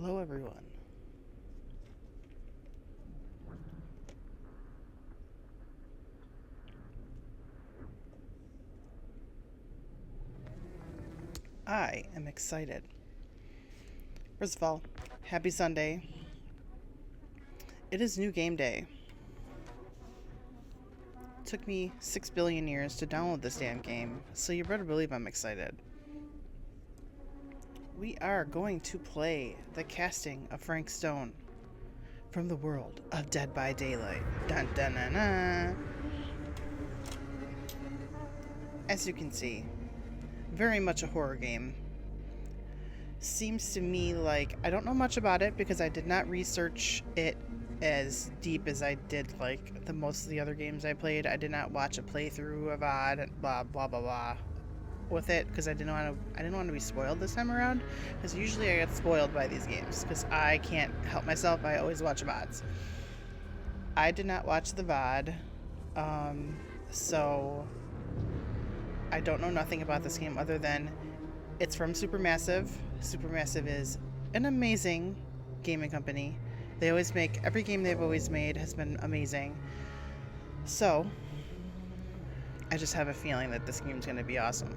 Hello, everyone. I am excited. First of all, happy Sunday. It is new game day. It took me 6 billion years to download this damn game, so you better believe I'm excited. We are going to play the casting of Frank Stone from the world of Dead by Daylight. Dun dun dun dun. As you can see, very much a horror game. Seems to me like I don't know much about it because I did not research it as deep as I did like the most of the other games I played. I did not watch a playthrough of VOD and blah blah blah blah with it because I didn't want to be spoiled this time around, because usually I get spoiled by these games because I can't help myself. I always watch VODs. I did not watch the VOD, so I don't know nothing about this game other than it's from Supermassive. Supermassive is an amazing gaming company. They always make, every game they've always made has been amazing. So, I just have a feeling that this game's going to be awesome.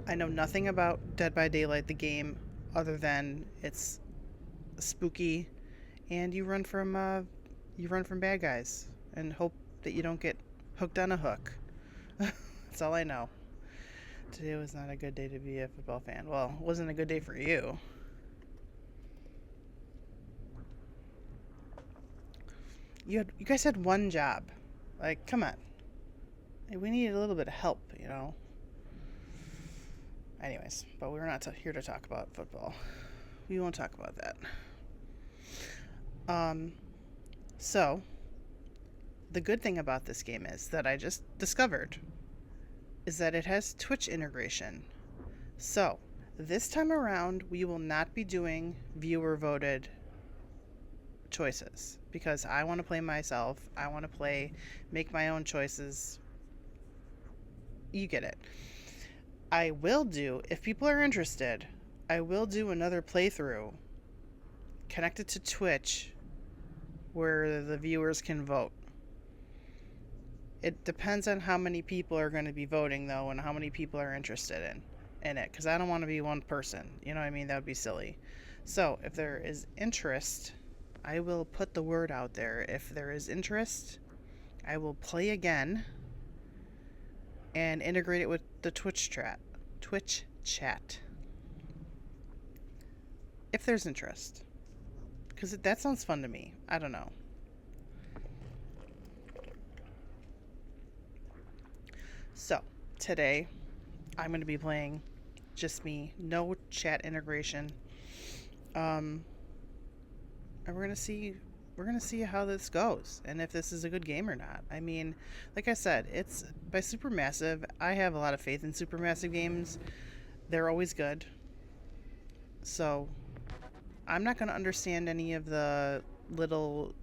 I know nothing about Dead by Daylight, the game, other than it's spooky and you run from bad guys and hope that you don't get hooked on a hook. That's all I know. Today was not a good day to be a football fan. Well, it wasn't a good day for you. You guys had one job. Like, come on. We needed a little bit of help, you know. Anyways, but we're not here to talk about football. We won't talk about that. So the good thing about this game is that I just discovered is that it has Twitch integration. So this time around, we will not be doing viewer voted choices because I want to play myself. I want to make my own choices. You get it. I will do, if people are interested, I will do another playthrough connected to Twitch where the viewers can vote. It depends on how many people are going to be voting, though, and how many people are interested in it, because I don't want to be one person. You know what I mean? That would be silly. So if there is interest, I will put the word out there. If there is interest, I will play again and integrate it with the Twitch chat. If there's interest. Because that sounds fun to me. I don't know. So, today, I'm going to be playing just me. No chat integration. And we're going to see how this goes and if this is a good game or not. I mean, like I said, it's by Supermassive. I have a lot of faith in Supermassive games. They're always good. So, I'm not going to understand any of the little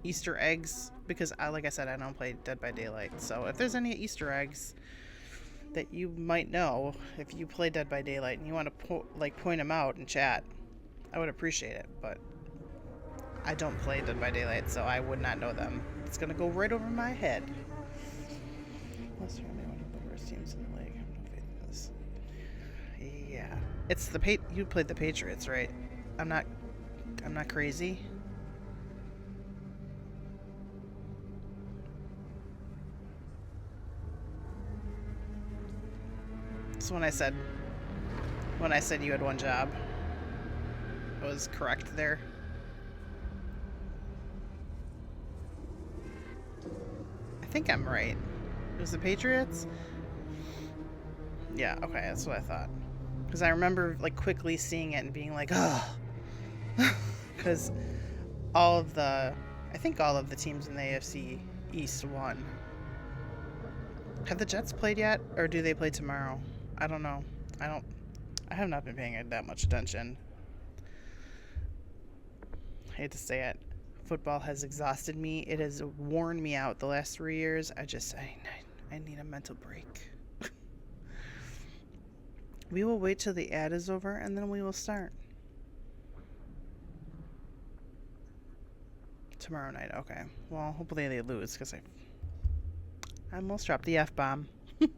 Easter eggs because, like I said, I don't play Dead by Daylight. So, if there's any Easter eggs that you might know, if you play Dead by Daylight and you want to point them out in chat, I would appreciate it. But I don't play Dead by Daylight, so I would not know them. It's gonna go right over my head. Unless you're one of the worst teams in the league. I have no faith in this. Yeah, it's you played the Patriots, right? I'm not crazy. So when I said you had one job, I was correct there. I think I'm right. It was the Patriots? Yeah, okay, that's what I thought. Because I remember like quickly seeing it and being like, oh. Because I think all of the teams in the AFC East won. Have the Jets played yet? Or do they play tomorrow? I don't know. I have not been paying that much attention. I hate to say it. Football has exhausted me. It has worn me out the last 3 years. I need a mental break. We will wait till the ad is over and then we will start. Tomorrow night, okay. Well, hopefully they lose because I almost dropped the F-bomb. I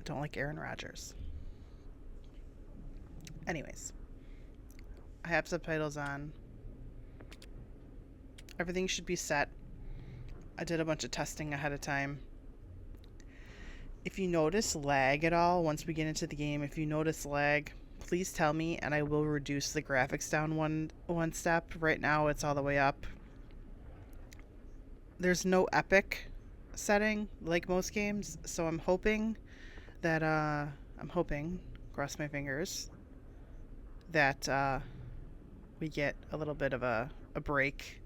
don't like Aaron Rodgers. Anyways, I have subtitles on. Everything should be set. I did a bunch of testing ahead of time. If you notice lag at all, once we get into the game, if you notice lag, please tell me and I will reduce the graphics down one step. Right now it's all the way up. There's no epic setting like most games, so I'm hoping that cross my fingers, that we get a little bit of a break.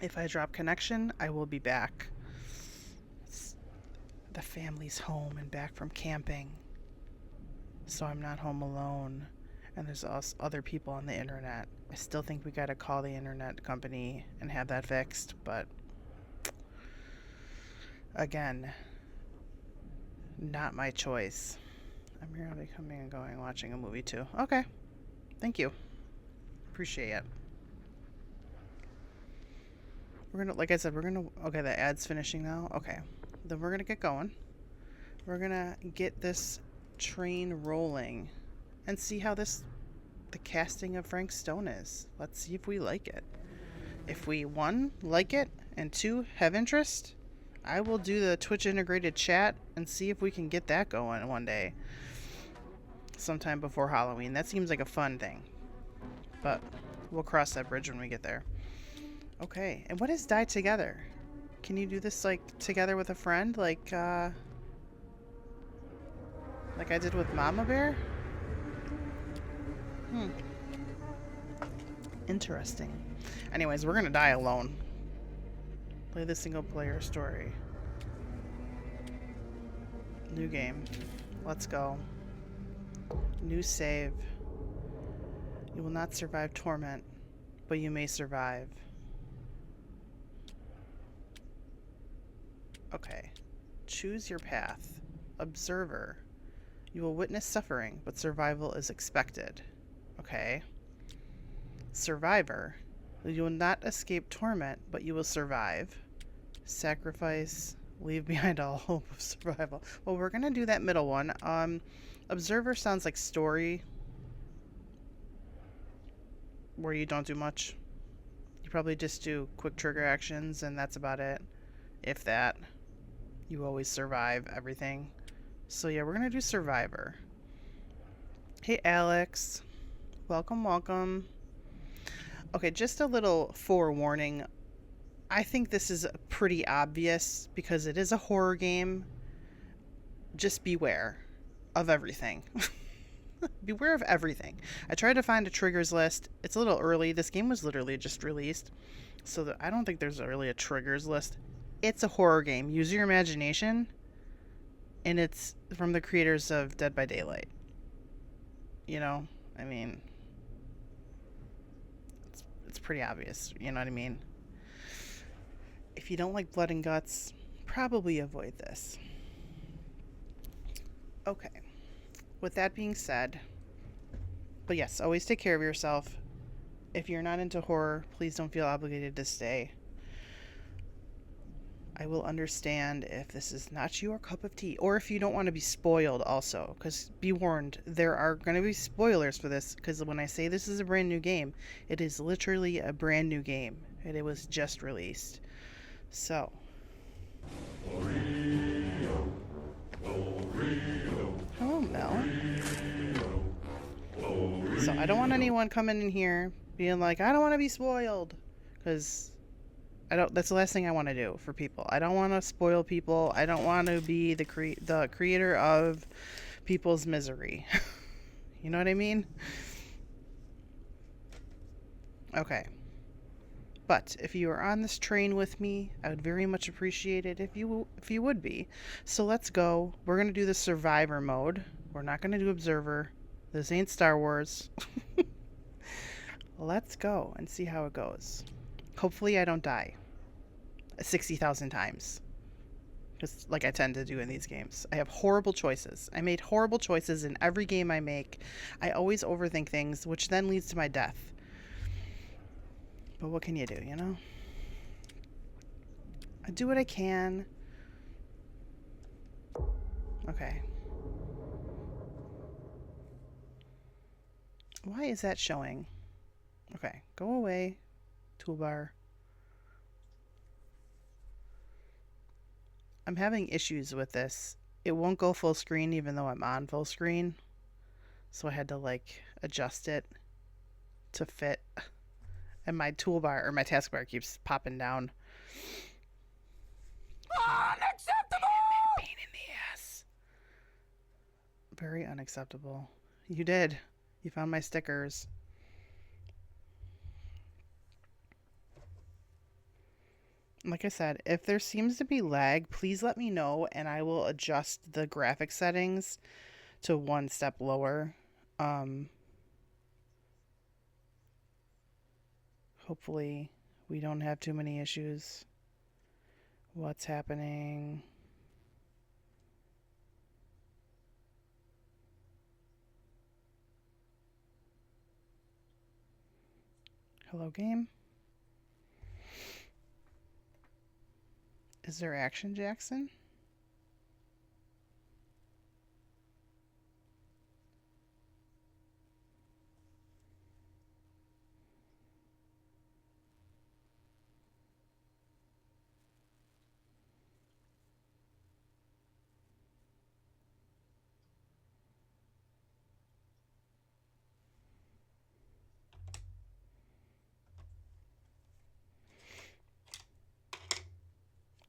If I drop connection, I will be back. The family's home and back from camping, so I'm not home alone. And there's also other people on the internet. I still think we gotta call the internet company and have that fixed, but again, not my choice. I'm here, I'll be coming and going, watching a movie too. Okay, thank you. Appreciate it. We're gonna, like I said, okay, the ad's finishing now. Okay, then we're gonna get going. We're gonna get this train rolling and see how the casting of Frank Stone is. Let's see if we like it. If we, 1, like it, and 2, have interest, I will do the Twitch integrated chat and see if we can get that going one day. Sometime before Halloween. That seems like a fun thing. But we'll cross that bridge when we get there. Okay, and what is Die Together? Can you do this, like, together with a friend? Like I did with Mama Bear? Interesting. Anyways, we're gonna die alone. Play the single player story. New game. Let's go. New save. You will not survive torment, but you may survive. Okay. Choose your path. Observer. You will witness suffering, but survival is expected. Okay. Survivor. You will not escape torment, but you will survive. Sacrifice. Leave behind all hope of survival. Well, we're going to do that middle one. Observer sounds like story, where you don't do much. You probably just do quick trigger actions, and that's about it. If that. You always survive everything. So yeah, we're going to do Survivor. Hey, Alex. Welcome, welcome. Okay, just a little forewarning. I think this is pretty obvious because it is a horror game. Just beware of everything. Beware of everything. I tried to find a triggers list. It's a little early. This game was literally just released, so I don't think there's really a triggers list. It's a horror game. Use your imagination. And it's from the creators of Dead by Daylight. You know, I mean, it's pretty obvious. You know what I mean? If you don't like blood and guts, probably avoid this. Okay. With that being said, but yes, always take care of yourself. If you're not into horror, please don't feel obligated to stay. I will understand if this is not your cup of tea, or if you don't want to be spoiled also, because be warned, there are going to be spoilers for this, because when I say this is a brand new game, it is literally a brand new game, and it was just released. So. Hello, Mel. So I don't want anyone coming in here being like, I don't want to be spoiled, because that's the last thing I want to do for people. I don't want to spoil people. I don't want to be the creator of people's misery. You know what I mean? Okay. But if you are on this train with me, I would very much appreciate it if you would be. So let's go. We're going to do the survivor mode. We're not going to do observer. This ain't Star Wars. Let's go and see how it goes. Hopefully I don't die. 60,000 times. Just like I tend to do in these games. I have horrible choices. I made horrible choices in every game I make. I always overthink things, which then leads to my death. But what can you do, you know? I do what I can. Okay. Why is that showing? Okay, go away. Toolbar. I'm having issues with this. It won't go full screen even though I'm on full screen. So I had to like adjust it to fit. And my toolbar or my taskbar keeps popping down. Unacceptable! Pain in the ass. Very unacceptable. You did. You found my stickers. Like I said, if there seems to be lag, please let me know and I will adjust the graphic settings to one step lower. Hopefully we don't have too many issues. What's happening? Hello, game. Is there action, Jackson?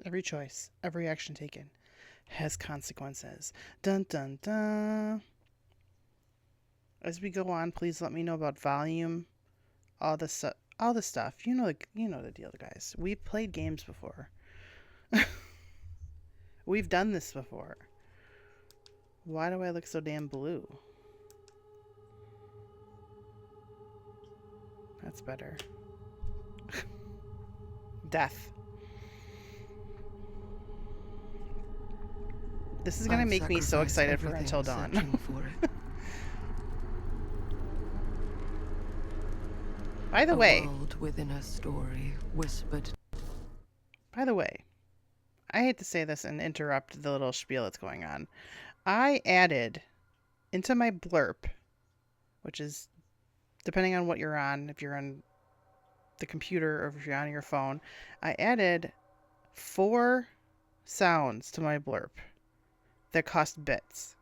Every choice, every action taken has consequences. Dun dun dun. As we go on, please let me know about volume, all the stuff. You know the deal, guys. We've played games before. We've done this before. Why do I look so damn blue? That's better. Death. This is gonna make me so excited for Until Dawn. By the way, within a story whispered. By the way, I hate to say this and interrupt the little spiel that's going on. I added into my blurb, which is depending on what you're on, if you're on the computer or if you're on your phone, I added 4 sounds to my blurb that cost bits.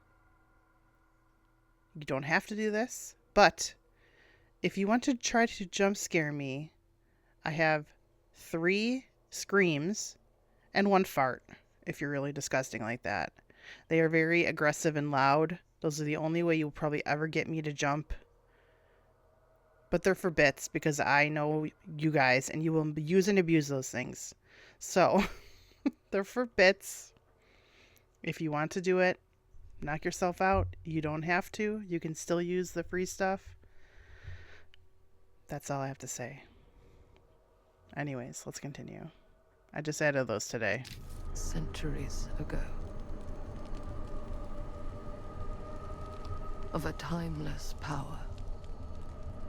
You don't have to do this, but if you want to try to jump scare me, I have 3 screams and 1 fart, if you're really disgusting like that. They are very aggressive and loud. Those are the only way you'll probably ever get me to jump. But they're for bits because I know you guys and you will use and abuse those things. So, they're for bits. If you want to do it, knock yourself out. You don't have to. You can still use the free stuff. That's all I have to say. Anyways, let's continue. I just added those today. Centuries ago. Of a timeless power.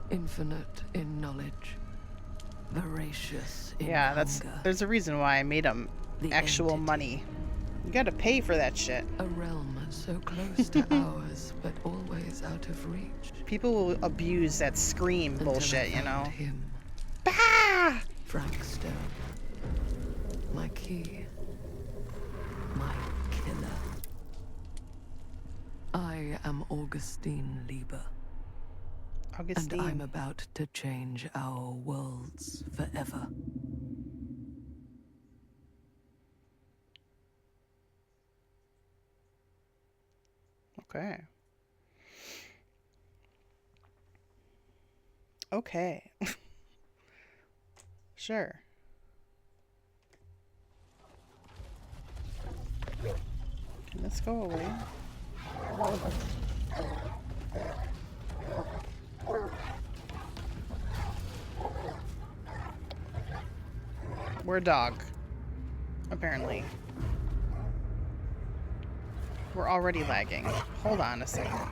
Infinite in knowledge. Voracious in hunger. There's a reason why I made them actual money. You gotta pay for that shit. A realm so close to ours, but always out of reach. People will abuse that scream bullshit, you know. Him. Bah! Frank Stone. My key. My killer. I am Augustine Lieber. Augustine. And I'm about to change our worlds forever. Okay. Okay. Sure. Can this go away? We're a dog. apparently. We're already lagging. Hold on a second.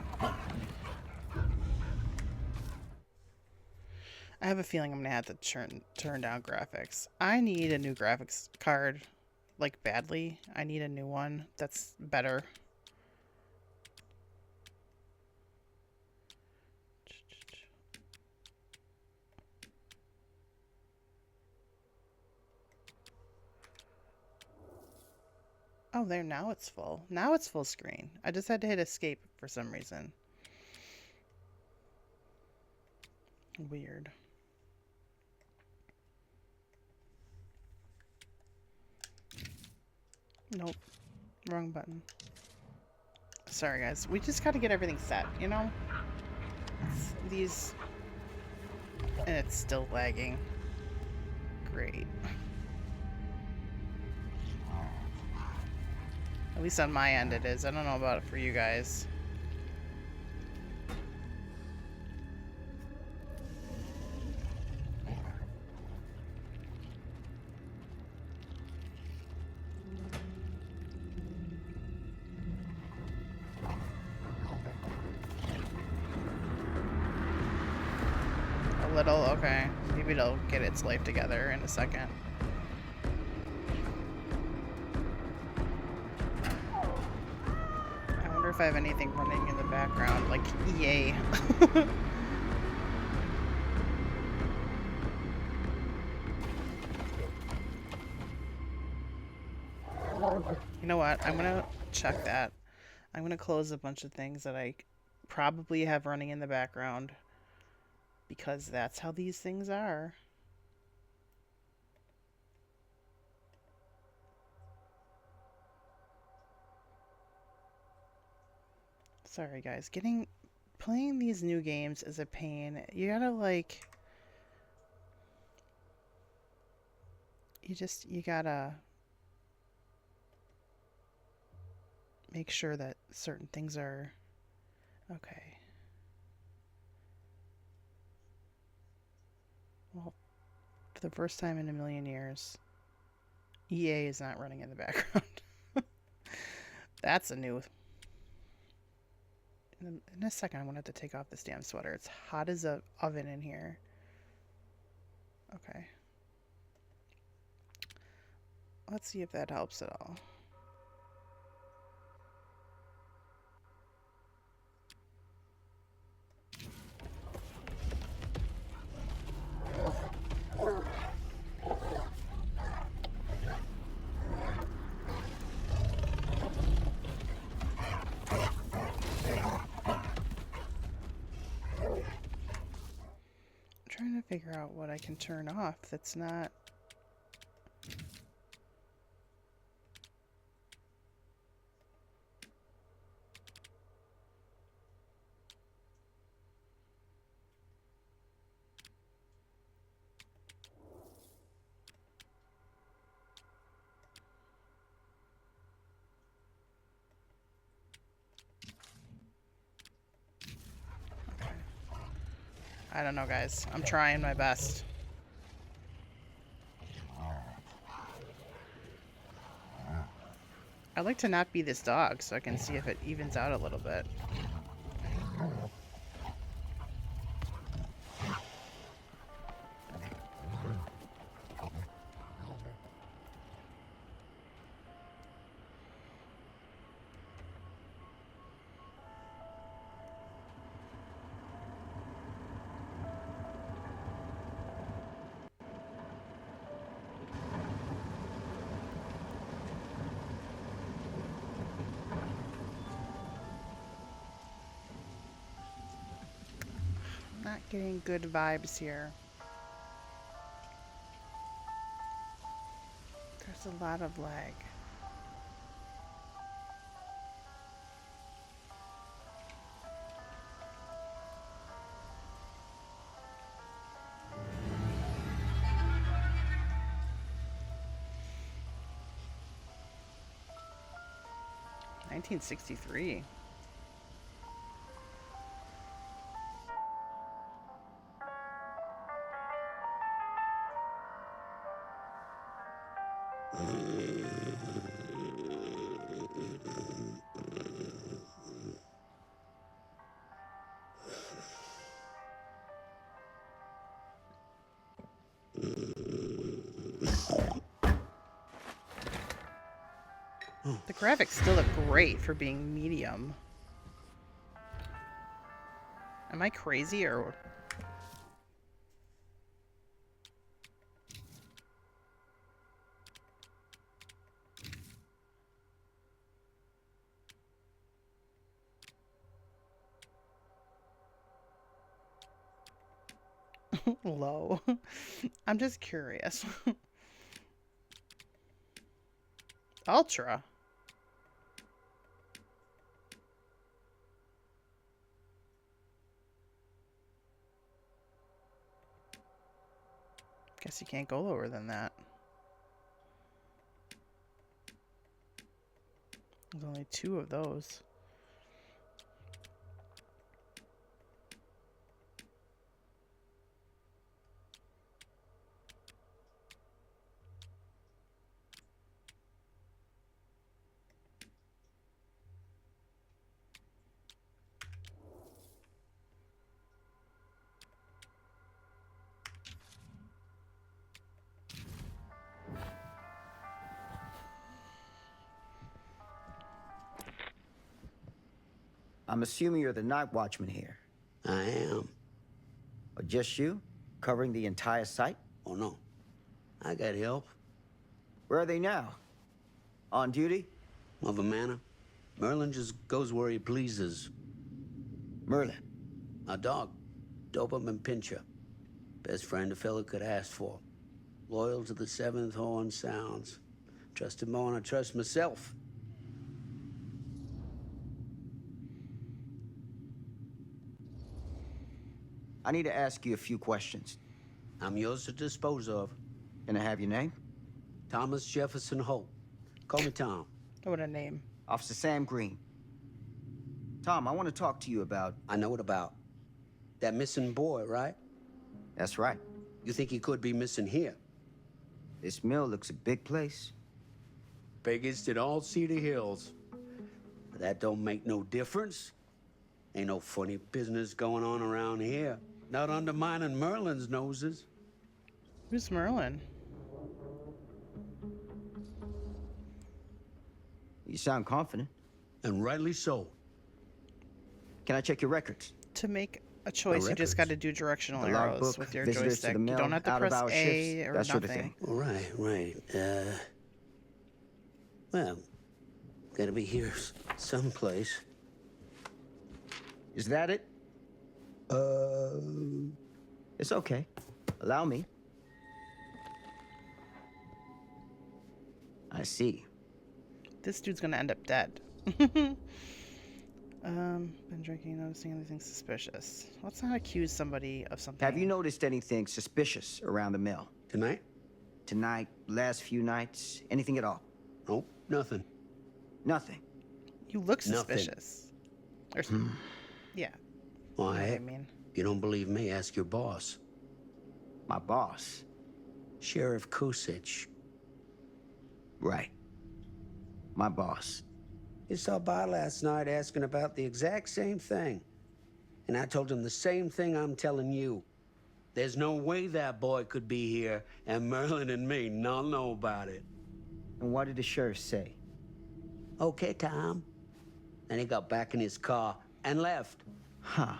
I have a feeling I'm gonna have to turn down graphics. I need a new graphics card, like badly. I need a new one that's better. Oh, there, now it's full. Now it's full screen. I just had to hit escape for some reason. Weird. Nope. Wrong button. Sorry, guys. We just gotta get everything set, you know? These... And it's still lagging. Great. At least on my end it is. I don't know about it for you guys. A little? Okay. Maybe it'll get its life together in a second. I wonder if I have anything running in the background, like EA. You know what? I'm gonna check that. I'm gonna close a bunch of things that I probably have running in the background, because that's how these things are. Sorry guys, playing these new games is a pain. You gotta like, you gotta make sure that certain things are okay. Well, for the first time in a million years, EA is not running in the background. That's a new... In a second, I'm gonna have to take off this damn sweater. It's hot as a oven in here. Okay. Let's see if that helps at all. Trying to figure out what I can turn off that's not... Okay. I don't know, guys. I'm trying my best. I'd like to not be this dog so I can see if it evens out a little bit. Not getting good vibes here. There's a lot of lag. $1963. The graphics still look great for being medium. Am I crazy or... low? I'm just curious. Ultra. Guess you can't go lower than that. There's only 2 of those. I'm assuming you're the night watchman here. I am. Or just you? Covering the entire site? Oh, no. I got help. Where are they now? On duty? Mother Manor. Merlin just goes where he pleases. Merlin. A dog. Doberman Pinscher. Best friend a fella could ask for. Loyal to the 7th Horn Sounds. Trust him more than I trust myself. I need to ask you a few questions. I'm yours to dispose of. Can I have your name? Thomas Jefferson Holt. Call me Tom. What a name. Officer Sam Green. Tom, I want to talk to you about... I know it about. That missing boy, right? That's right. You think he could be missing here? This mill looks a big place. Biggest in all Cedar Hills. But that don't make no difference. Ain't no funny business going on around here. Not undermining Merlin's noses. Who's Merlin? You sound confident. And rightly so. Can I check your records? To make a choice, you just got to do directional The arrows logbook, with your visitors to joystick. the You mill, don't have to press out-of-hour A shifts, or that nothing. sort of thing. Right. Well, gotta be here someplace. Is that it? It's okay. Allow me. I see. This dude's gonna end up dead. Been drinking, noticing anything suspicious. Let's not accuse somebody of something. Have you noticed anything suspicious around the mill? Tonight? Tonight, last few nights, anything at all? Nope, nothing. Nothing. You look Nothing. suspicious. Or, yeah. Why? You know what I mean. If you don't believe me, ask your boss. My boss. Sheriff Kusich. Right. My boss. He stopped by last night asking about the exact same thing. And I told him the same thing I'm telling you. There's no way that boy could be here, and Merlin and me not know about it. And what did the sheriff say? Okay, Tom. And he got back in his car and left. Huh.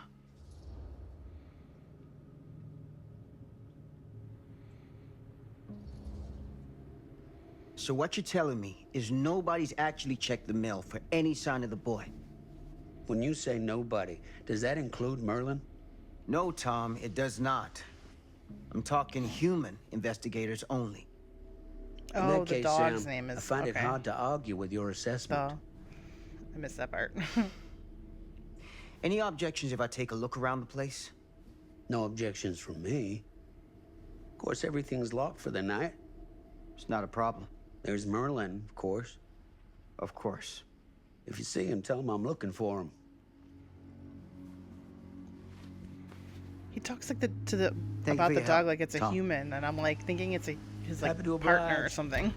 So what you're telling me is nobody's actually checked the mill for any sign of the boy? When you say nobody, does that include Merlin? No, Tom, it does not. I'm talking human investigators only. In Oh, that the case, dog's Sam, name is. I find it okay. hard to argue with your assessment. So, I missed that part. Any objections if I take a look around the place? No objections from me. Of course, everything's locked for the night. It's not a problem. There's Merlin, of course. Of course. If you see him, tell him I'm looking for him. He talks like about for the your dog help, like it's a Tom. human, and I'm like thinking it's his like Happy to partner or oblige. something.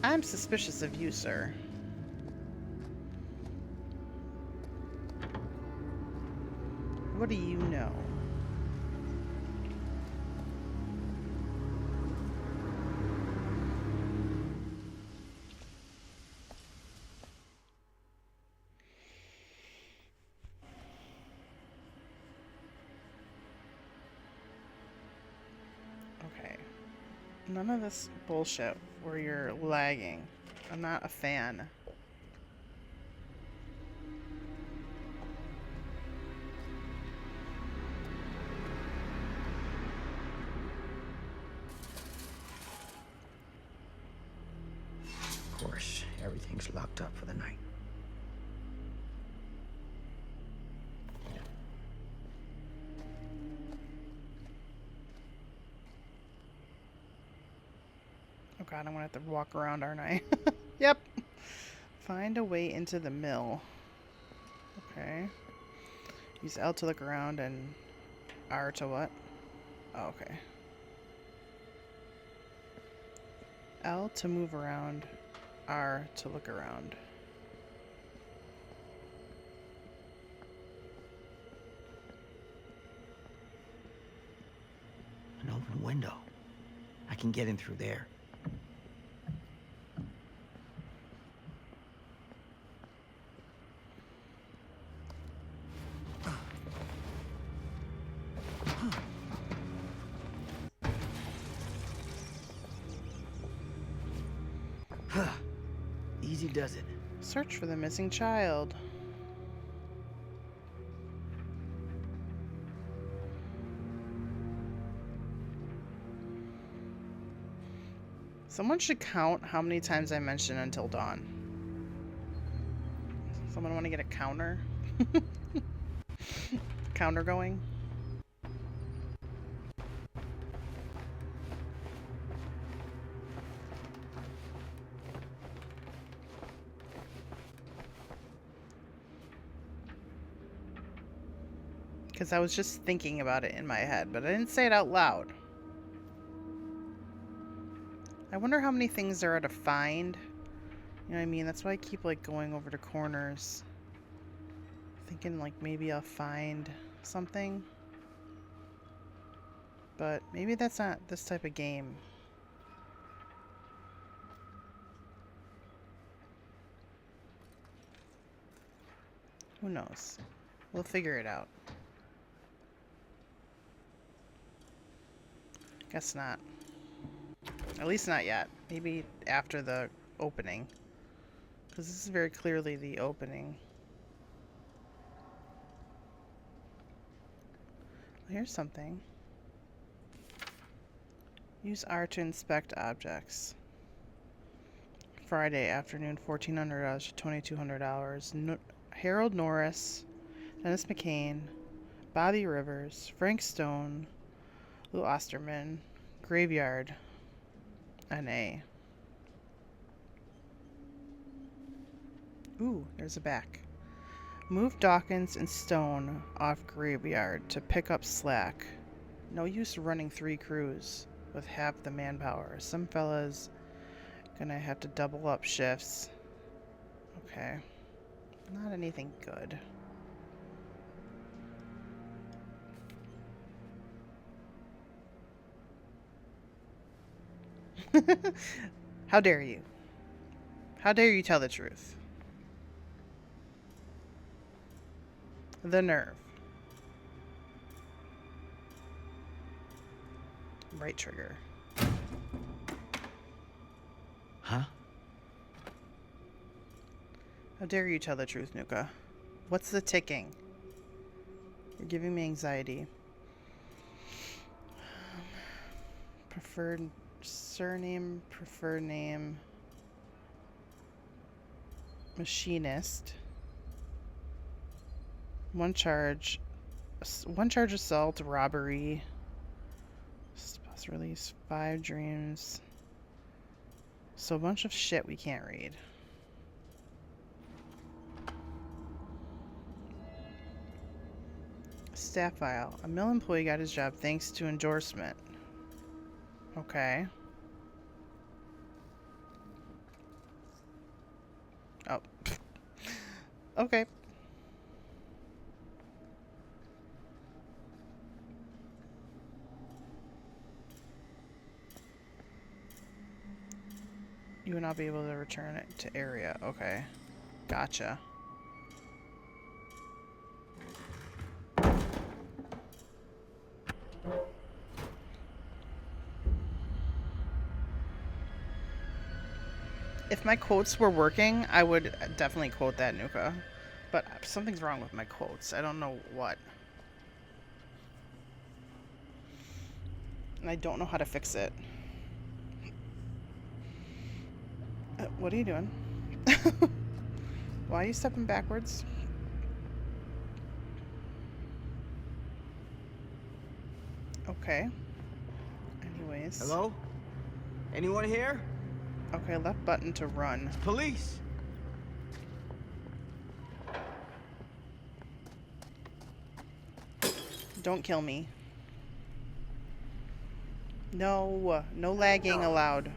I'm suspicious of you, sir. What do you know? Okay. None of this bullshit where you're lagging. I'm not a fan. Of course, everything's locked up for the night. Oh god, I'm gonna have to walk around, aren't I? Yep. Find a way into the mill. Okay. Use L to look around and R to what? Oh, okay. L to move around, R to look around. An open window. I can get in through there. Easy does it. Search for the missing child. Someone should count how many times I mention Until Dawn. Someone want to get a counter? Counter going? Because I was just thinking about it in my head, but I didn't say it out loud. I wonder how many things there are to find. You know what I mean? That's why I keep like going over to corners. Thinking like maybe I'll find something. But maybe that's not this type of game. Who knows? We'll figure it out. Guess not. At least not yet. Maybe after the opening. Because this is very clearly the opening. Here's something. Use R to inspect objects. Friday afternoon, $1,400 to $2,200. No Harold Norris, Dennis McCain, Bobby Rivers, Frank Stone, Lou Osterman, Graveyard, N.A. Ooh, there's a back. Move Dawkins and Stone off Graveyard to pick up slack. No use running 3 crews with half the manpower. Some fellas gonna have to double up shifts. Okay. Not anything good. How dare you? How dare you tell the truth? The nerve. Right trigger. Huh? How dare you tell the truth, Nuka? What's the ticking? You're giving me anxiety. Preferred surname, preferred name. Machinist. One charge assault, robbery. Spouse release, 5 dreams. So a bunch of shit we can't read. Staff file. A mill employee got his job thanks to endorsement. Okay. Okay. You will not be able to return it to area. Okay. Gotcha. If my quotes were working, I would definitely quote that, Nuka. But something's wrong with my quotes. I don't know what. And I don't know how to fix it. What are you doing? Why are you stepping backwards? Okay. Anyways. Hello? Anyone here? Okay, left button to run. Police! Don't kill me. No, no lagging allowed.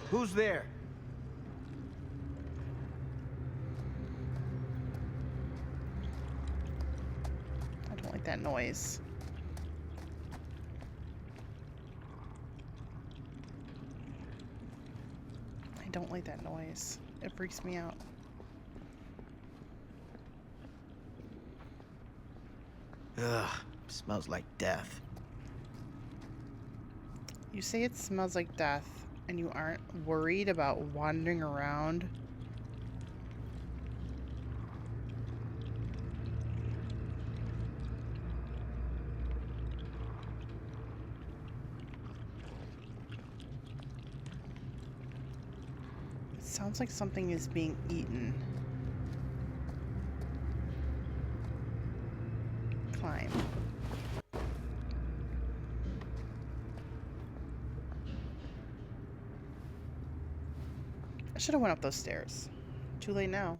Who's there? I don't like that noise. I don't like that noise. It freaks me out. Ugh, smells like death. You say it smells like death, and you aren't worried about wandering around? It sounds like something is being eaten. Climb. I should have went up those stairs. Too late now.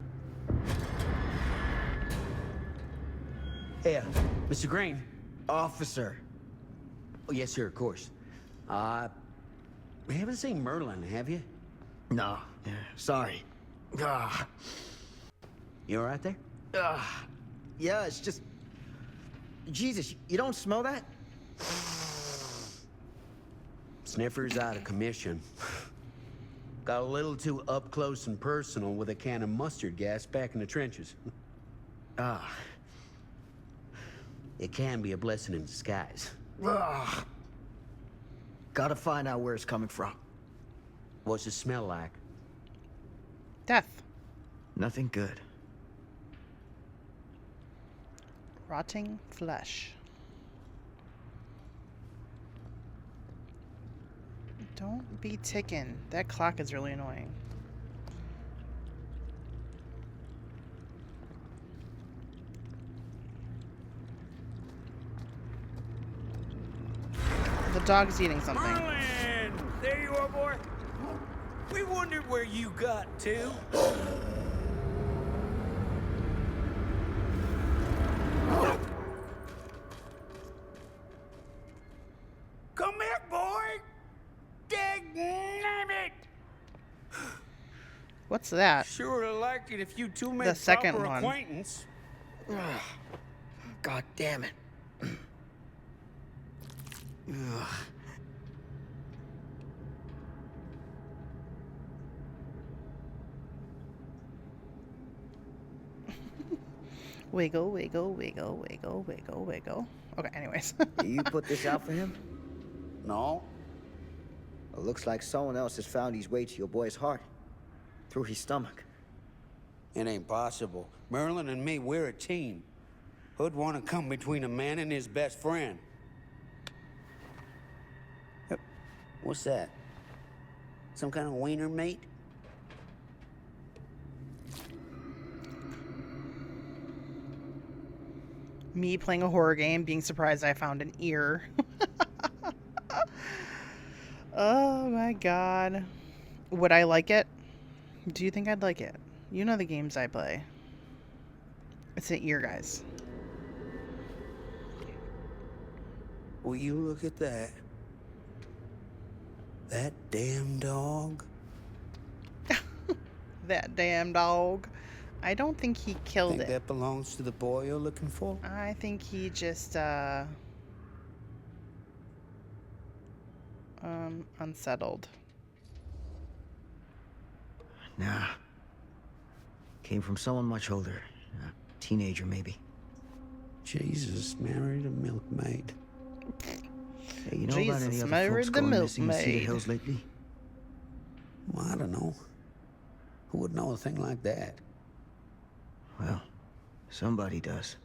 Hey, Mr. Green. Officer. Oh, yes, sir, of course. You haven't seen Merlin, have you? No, yeah, sorry. Ah, You all right there? yeah, it's just... Jesus, you don't smell that? Sniffer's out of commission. Got a little too up close and personal with a can of mustard gas back in the trenches. Ah. It can be a blessing in disguise. Ah. Gotta find out where it's coming from. What's it smell like? Death. Nothing good. Rotting flesh. Don't be ticking. That clock is really annoying. The dog's eating something. Merlin! There you are, boy. We wondered where you got to. Come here, boy! Dang it! What's that? Sure would have liked it if you two made The second proper one. acquaintance. God damn it. Ugh. Wiggle, wiggle, wiggle, wiggle, wiggle, wiggle. Okay, anyways. You put this out for him? No. It looks like someone else has found his way to your boy's heart. Through his stomach. It ain't possible. Merlin and me, we're a team. Who'd want to come between a man and his best friend? What's that? Some kind of wiener mate? Me playing a horror game, being surprised I found an ear. Oh my god. Would I like it? Do you think I'd like it? You know the games I play. It's an ear, guys. Will you look at that? That damn dog? That damn dog. I don't think he killed Think it. that belongs to the boy you're looking for? I think he just, unsettled. Nah. Came from someone much older. A teenager, maybe. Jesus married a milkmaid. Hey, you know about any Jesus other married folks the going missing in Cedar milkmaid. Hills lately? Well, I don't know. Who would know a thing like that? Well, somebody does.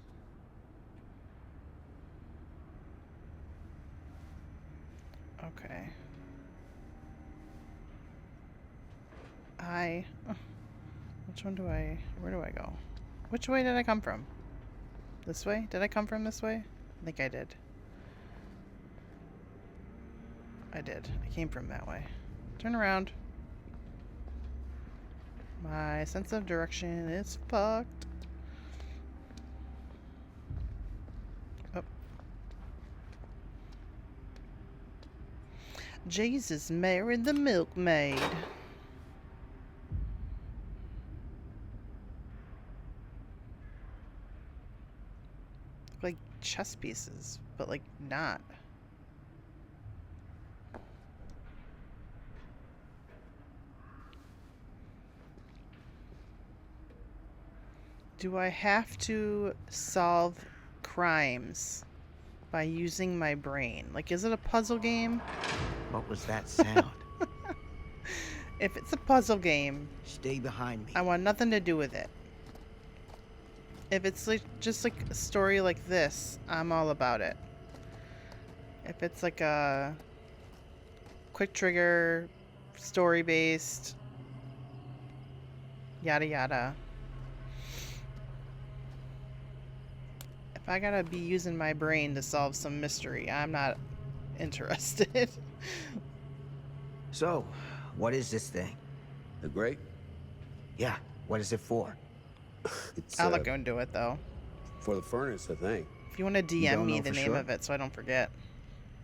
Okay. Which one do I... Where do I go? Which way did I come from? This way? Did I come from this way? I think I did. I did. I came from that way. Turn around. My sense of direction is fucked. Oh. Jesus married the milkmaid. Like chess pieces, but like not. Do I have to solve crimes by using my brain? Like, is it a puzzle game? What was that sound? If it's a puzzle game, Stay behind me. I want nothing to do with it. If it's like just like a story like this, I'm all about it. If it's like a quick trigger, story based, yada yada. If I gotta be using my brain to solve some mystery, I'm not interested. So, what is this thing? The great? Yeah, what is it for? It's I'll look into it though. for the furnace, I think. If you want to You DM don't me know the for name sure? of it so I don't forget.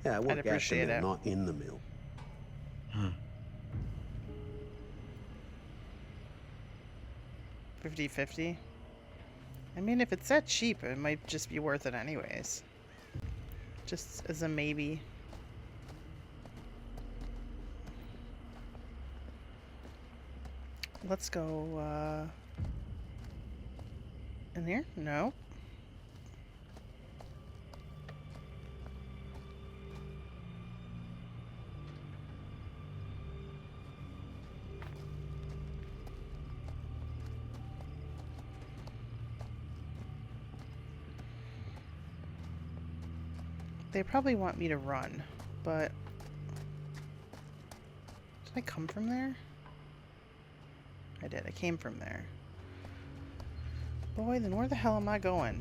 Yeah, I work at the appreciate mill, it. not in the mill. 50-50. I mean, if it's that cheap, it might just be worth it anyways. Just as a maybe. Let's go, in here? No. They probably want me to run, but... Did I come from there? I did. I came from there. Boy, then where the hell am I going?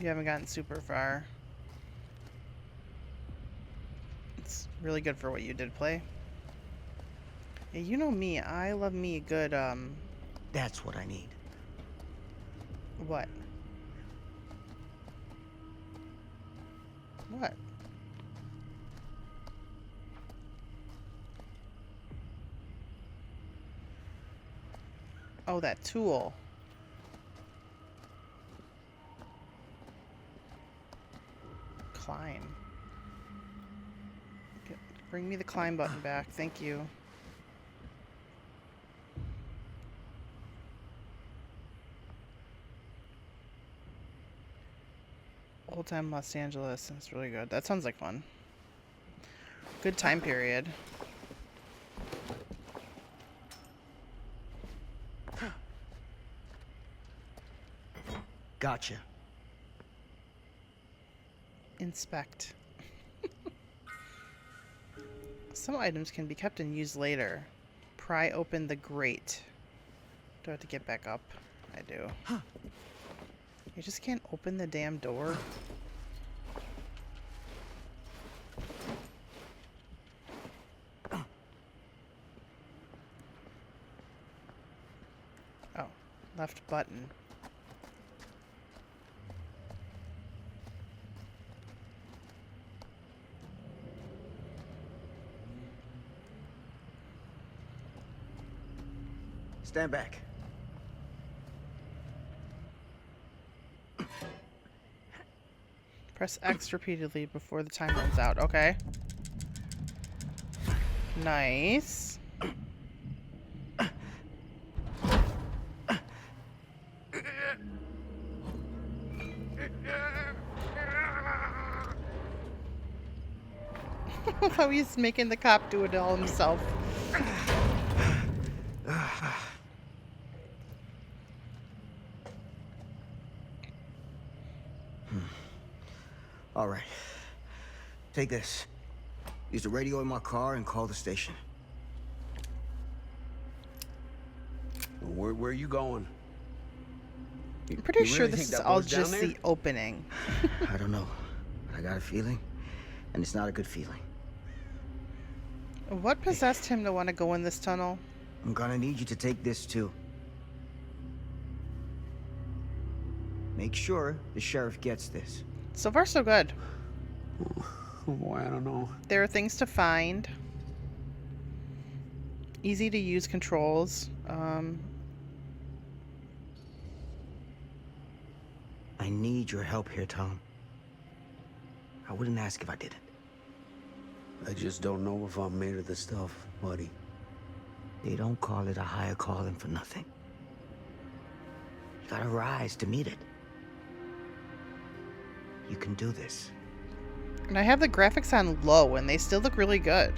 You haven't gotten super far. It's really good for what you did play. Yeah, you know me. I love me a good, That's what I need. What? What? Oh, that tool. Climb. Bring me the climb button back. Thank you. Old time Los Angeles. That's really good. That sounds like fun. Good time period. Gotcha. Inspect. Some items can be kept and used later. Pry open the grate. Do I have to get back up? I do. You just can't open the damn door. Left button. Stand back. Press X repeatedly before the time runs out. Okay. Nice. How he's making the cop do it all himself. All right. Take this. Use the radio in my car and call the station. Where are you going? I'm pretty You sure really this think is that all boy's down just there? the opening. I don't know. But I got a feeling, and it's not a good feeling. What possessed him to want to go in this tunnel? I'm gonna need you to take this too. Make sure the sheriff gets this. So far, so good. Oh boy, I don't know. There are things to find. Easy to use controls. I need your help here, Tom. I wouldn't ask if I didn't. I just don't know if I'm made of this stuff, buddy. They don't call it a higher calling for nothing. You gotta rise to meet it. You can do this. And I have the graphics on low, and they still look really good.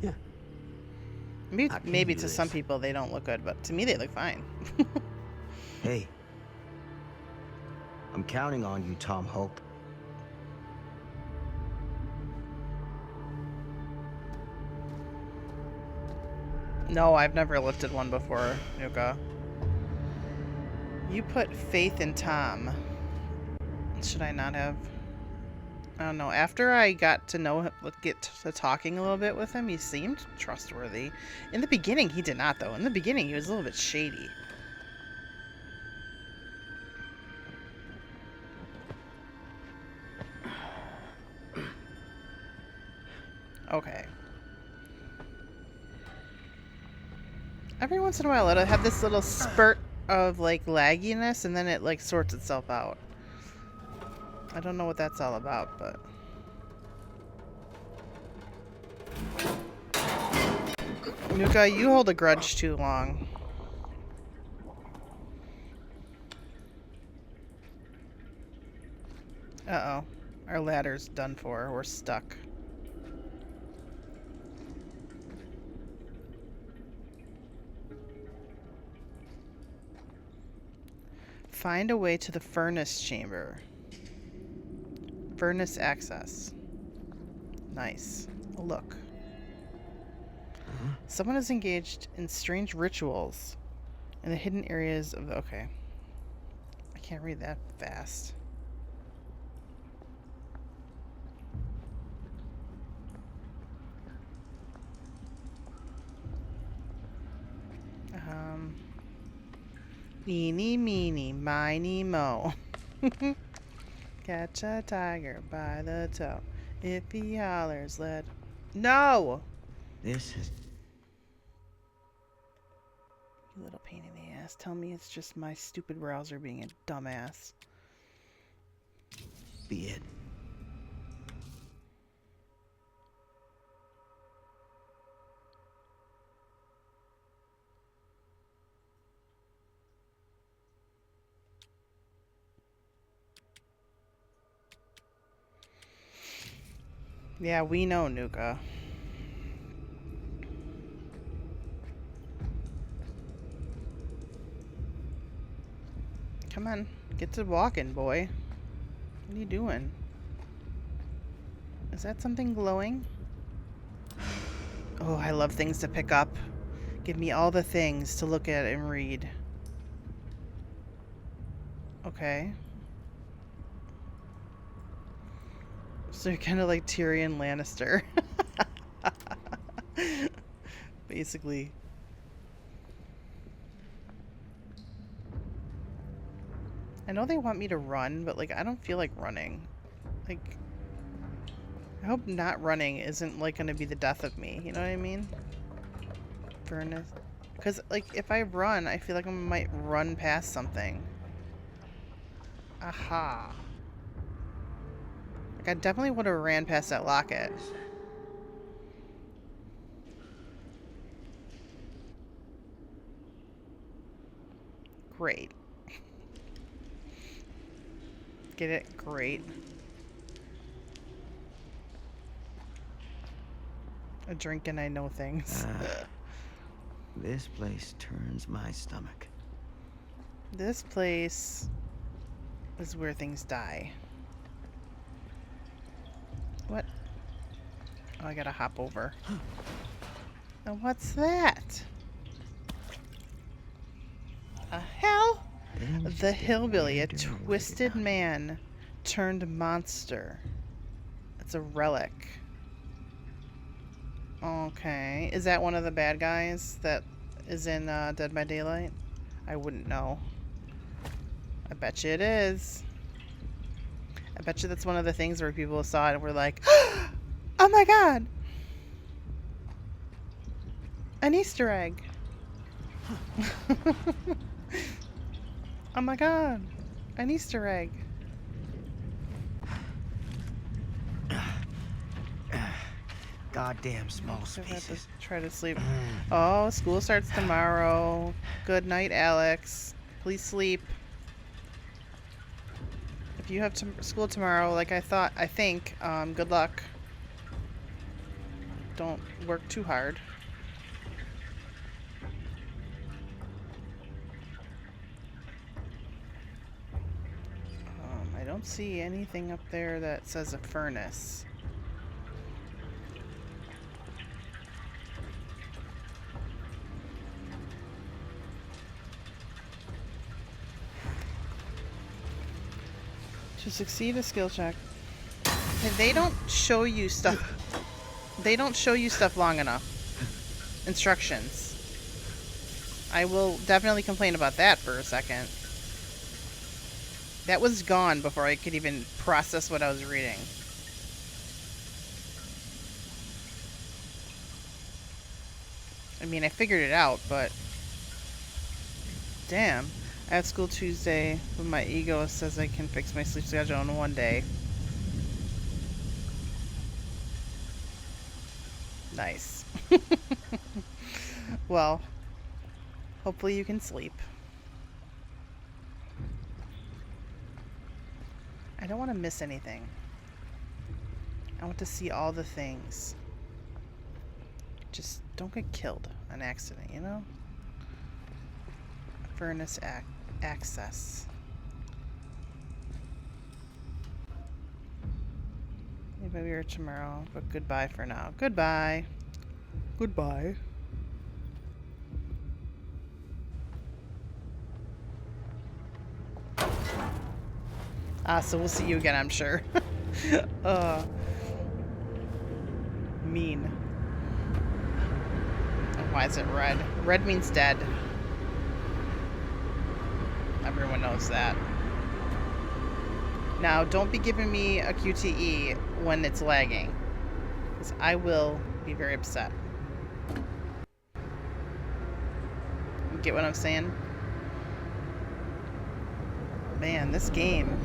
Yeah. Maybe, I can maybe do to some this. people they don't look good, but to me they look fine. Hey. I'm counting on you, Tom Hope. No, I've never lifted one before, Nuka. You put faith in Tom. Should I not have? I don't know. After I got to know him, get to talking a little bit with him, he seemed trustworthy. In the beginning, he did not, though. In the beginning, he was a little bit shady. Okay. Every once in a while, it'll have this little spurt of, like, lagginess, and then it, like, sorts itself out. I don't know what that's all about, but... Nuka, you hold a grudge too long. Uh-oh. Our ladder's done for. We're stuck. Find a way to the furnace chamber. Furnace access. Nice. Oh, look. Someone is engaged in strange rituals in the hidden areas of the... Okay. I can't read that fast. Eeny, meeny, miny, mo. Catch a tiger by the toe. If he hollers, let... No! This is... You little pain in the ass. Tell me it's just my stupid browser being a dumbass. be it. Yeah, we know, Nuka. Come on, get to walking, boy. What are you doing? Is that something glowing? Oh, I love things to pick up. Give me all the things to look at and read. Okay. So you're kind of like Tyrion Lannister. Basically. know they want me to run, but like I don't feel like running. Like I hope not running isn't like gonna be the death of me, you know what I mean? Furnace. Because like if I run, I feel like I might run past something. Aha. Like I definitely would have ran past that locket. Great. Get it? Great. A drink and I know things. This place turns my stomach. This place is where things die. What? Oh, I gotta hop over. Now what's that? A hell? The hillbilly, a twisted man turned monster. It's a relic. Okay. Is that one of the bad guys that is in Dead by Daylight? I wouldn't know. I bet you it is. I bet you that's one of the things where people saw it and were like, oh my god! An Easter egg! Oh my god! An Easter egg! Goddamn small So I have to spaces. try to sleep. Oh, school starts tomorrow. Good night, Alex. Please sleep. If you have school tomorrow, like I think, good luck. Don't work too hard. I don't see anything up there that says a furnace. To succeed a skill check. They don't show you stuff. They don't show you stuff long enough. Instructions. I will definitely complain about that for a second. That was gone before I could even process what I was reading. I mean, I figured it out, but damn. I have school Tuesday, but my ego says I can fix my sleep schedule in one day. Nice. Well, hopefully you can sleep. I don't want to miss anything. I want to see all the things. Just don't get killed on accident, you know? Furnace access. Maybe we're tomorrow, but goodbye for now. Goodbye. Goodbye. So we'll see you again, I'm sure. Mean. Why is it red? Red means dead. Everyone knows that. Now, don't be giving me a QTE when it's lagging, because I will be very upset. You get what I'm saying? Man, this game.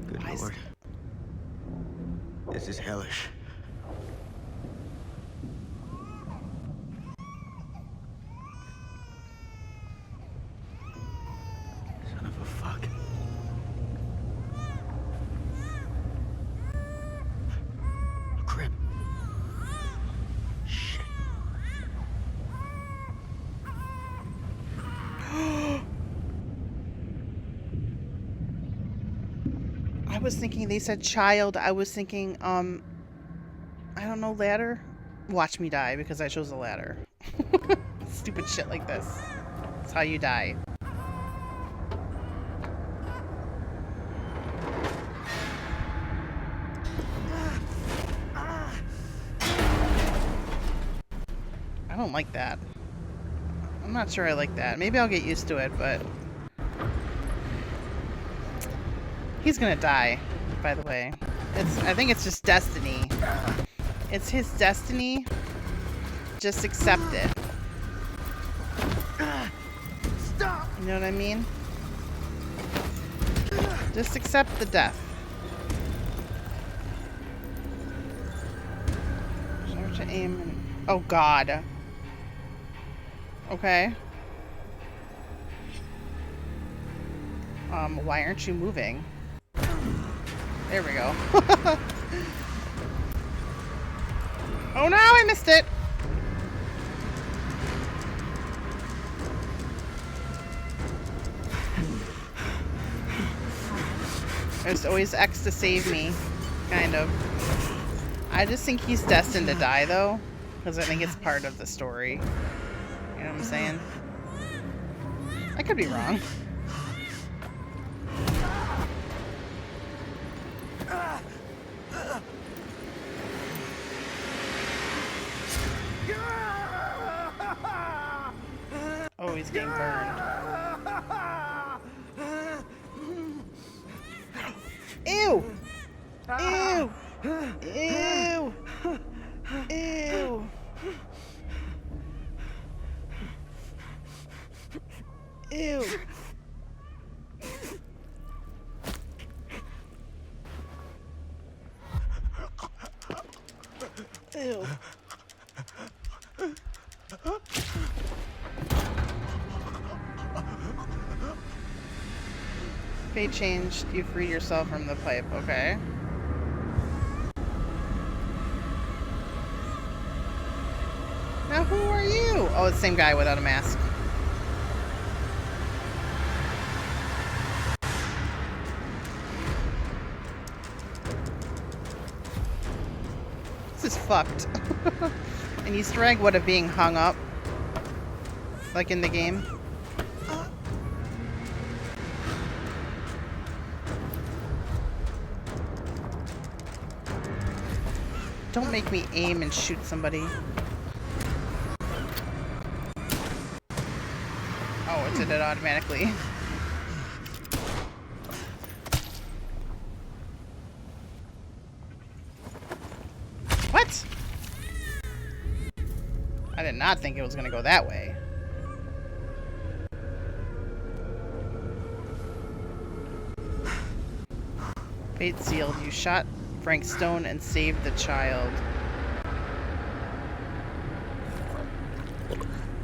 Good Why is- lord. This is hellish. Son of a fuck. Crip. Shit. I was thinking they said child. I was thinking, I don't know, ladder? Watch me die because I chose a ladder. Stupid shit like this. That's how you die. I don't like that. I'm I'm not sure I like that. Maybe I'll get used to it, but... He's gonna die, by the way. I think it's just destiny. It's his destiny. Just accept it. Stop! You know what I mean? Just accept the death. Start to aim and... Oh god. Okay. Why aren't you moving? There we go. Oh no, I missed it! There's always X to save me. Kind of. I just think he's destined to die, though. Because I think it's part of the story. You know what I'm saying? I could be wrong. Oh, he's getting burned. Ew! Ew! Ew! Ew! Ew! Ew! Fate changed. You freed yourself from the pipe. Okay. Now who are you? Oh, it's the same guy without a mask. This is fucked. An Easter egg would have being hung up. Like in the game. Don't make me aim and shoot somebody. Oh, it did it automatically. What? I did not think it was gonna go that way. Fate sealed. You shot Frank Stone and saved the child.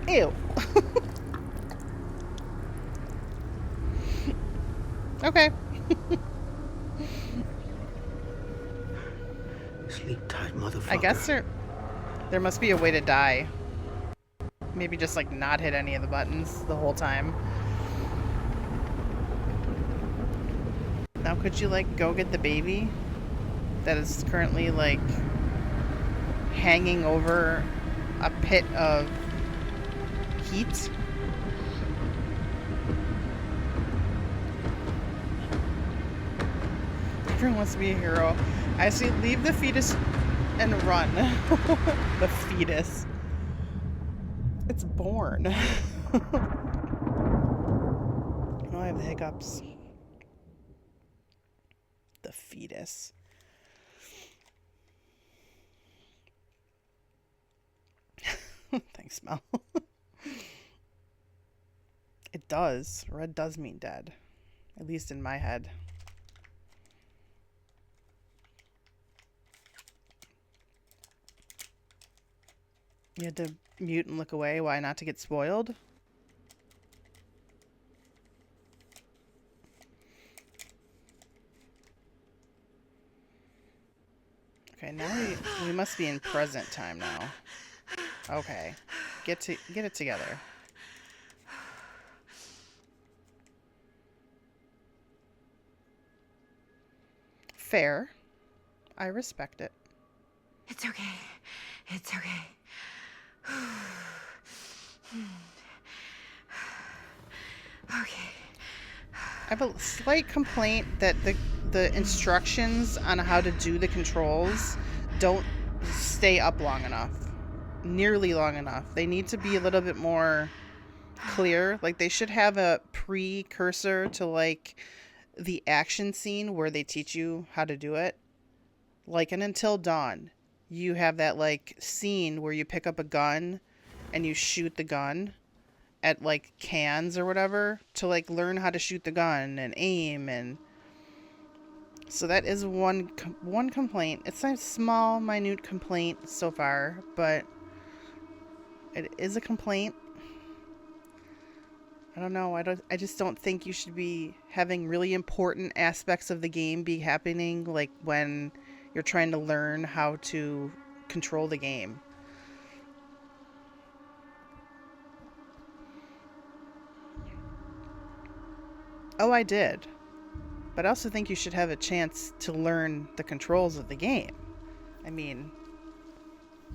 Ew. Okay. Sleep tight, motherfucker. I guess there must be a way to die. Maybe just like not hit any of the buttons the whole time. Now could you like go get the baby that is currently like hanging over a pit of heat? Everyone wants to be a hero. I say leave the fetus and run. The fetus. It's born. Oh, I have the hiccups. The fetus. Thanks, Mel. It does. Red does mean dead. At least in my head. You had to mute and look away. Why? Not to get spoiled? Okay, now we must be in present time now. Okay. Get it together. Fair. I respect it. It's okay. It's okay. Okay. I have a slight complaint that the instructions on how to do the controls don't stay up long enough. Nearly long enough. They need to be a little bit more clear. Like, they should have a precursor to, like, the action scene where they teach you how to do it. Like in Until Dawn, you have that, like, scene where you pick up a gun and you shoot the gun at, like, cans or whatever to, like, learn how to shoot the gun and aim. And so that is one complaint. It's a small, minute complaint so far, but it is a complaint. I don't know. I just don't think you should be having really important aspects of the game be happening, like, when you're trying to learn how to control the game. Oh, I did. But I also think you should have a chance to learn the controls of the game. I mean,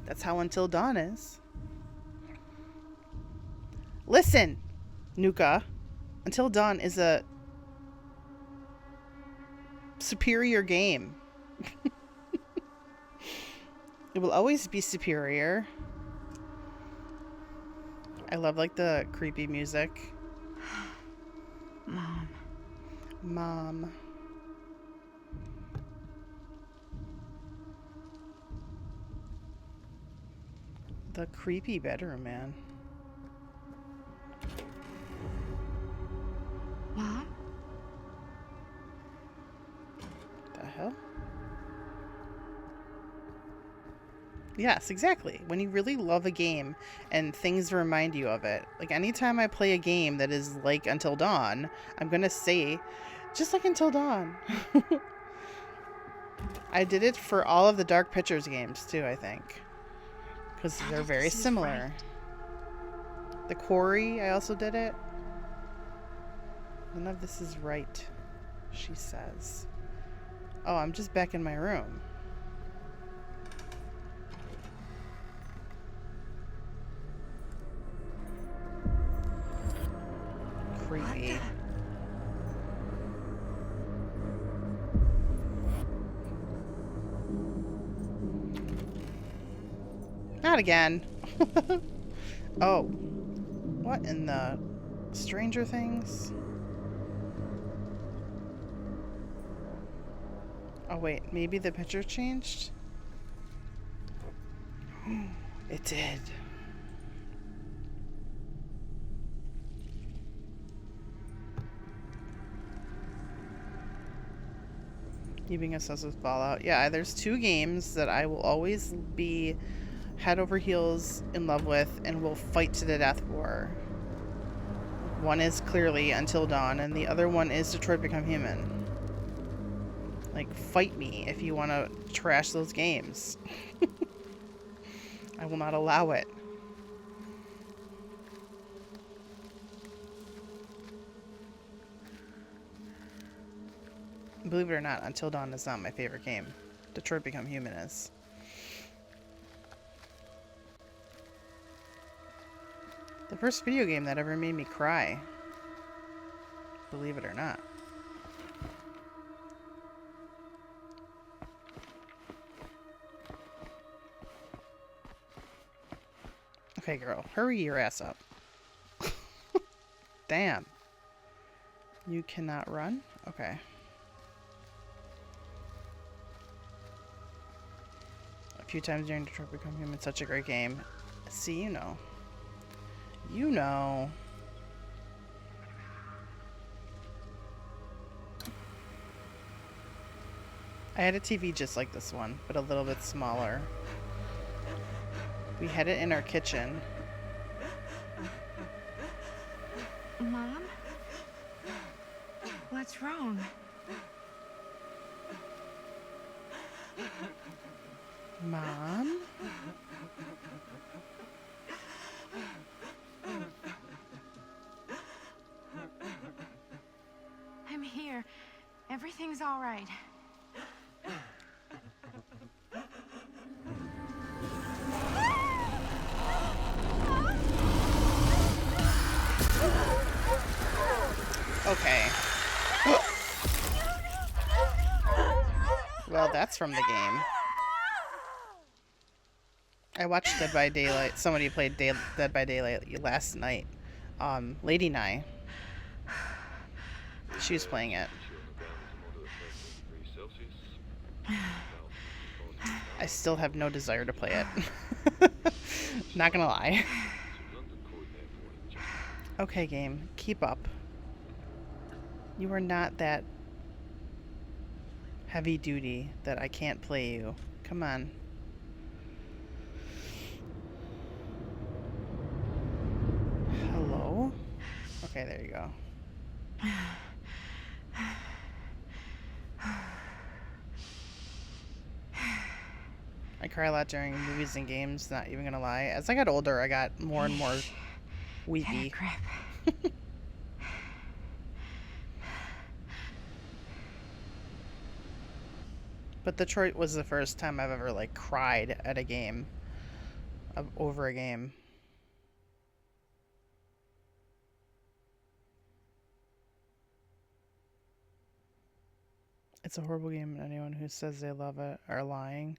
that's how Until Dawn is. Listen, Nuka. Until Dawn is a superior game. It will always be superior. I love, like, the creepy music. Mom. The creepy bedroom, man. Mom? The hell? Yes, exactly. When you really love a game and things remind you of it. Like, anytime I play a game that is like Until Dawn, I'm gonna say, just like Until Dawn. I did it for all of the Dark Pictures games, too, I think. Because they're very similar. The Quarry, I also did it. None of this is right, she says. Oh, I'm just back in my room. Creepy. Not again. Oh. What in the Stranger Things? Oh wait, maybe the picture changed? It did. You being obsessed with Fallout. Yeah, there's two games that I will always be head over heels in love with and will fight to the death for. One is clearly Until Dawn, and the other one is Detroit Become Human. Like, fight me if you want to trash those games. I will not allow it. Believe it or not, Until Dawn is not my favorite game. Detroit Become Human is. The first video game that ever made me cry. Believe it or not. Okay, girl, hurry your ass up. Damn. You cannot run? Okay. A few times during Detroit Become Human, such a great game. See, you know. You know. I had a TV just like this one, but a little bit smaller. We had it in our kitchen. Mom? What's wrong? Mom? I'm here. Everything's all right. Okay. Well, that's from the game. I watched Dead by Daylight. Somebody played Dead by Daylight last night. Lady Nye. She was playing it. I still have no desire to play it. Not gonna lie. Okay, game. Keep up. You are not that heavy duty that I can't play you. Come on. Hello? Okay, there you go. I cry a lot during movies and games, not even gonna lie. As I got older, I got more and more weepy. But Detroit was the first time I've ever, like, cried at a game. Over a game. It's a horrible game, and anyone who says they love it are lying.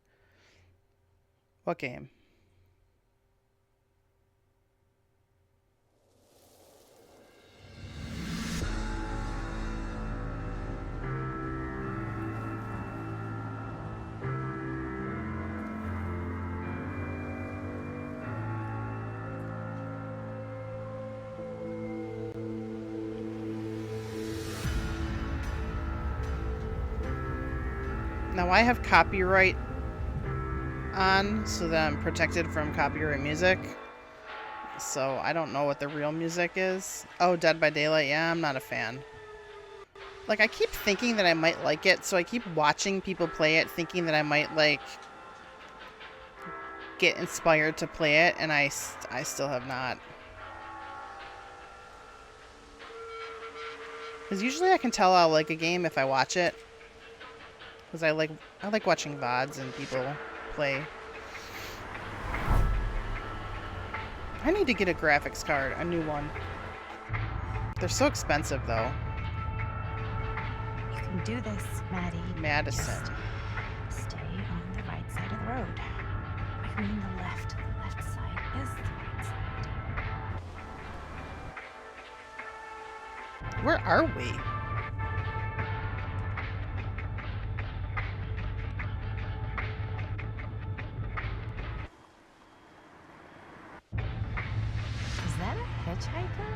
What game? Now I have copyright on so that I'm protected from copyright music. So I don't know what the real music is. Oh, Dead by Daylight. Yeah, I'm not a fan. Like, I keep thinking that I might like it, so I keep watching people play it, thinking that I might, like, get inspired to play it, and I still have not. Because usually I can tell I'll like a game if I watch it. Because I like watching VODs and people play. I need to get a graphics card, a new one. They're so expensive, though. You can do this, Maddie. Madison. Just stay on the right side of the road. I mean the left. The left side is the right side. Where are we? Is that a hitchhiker?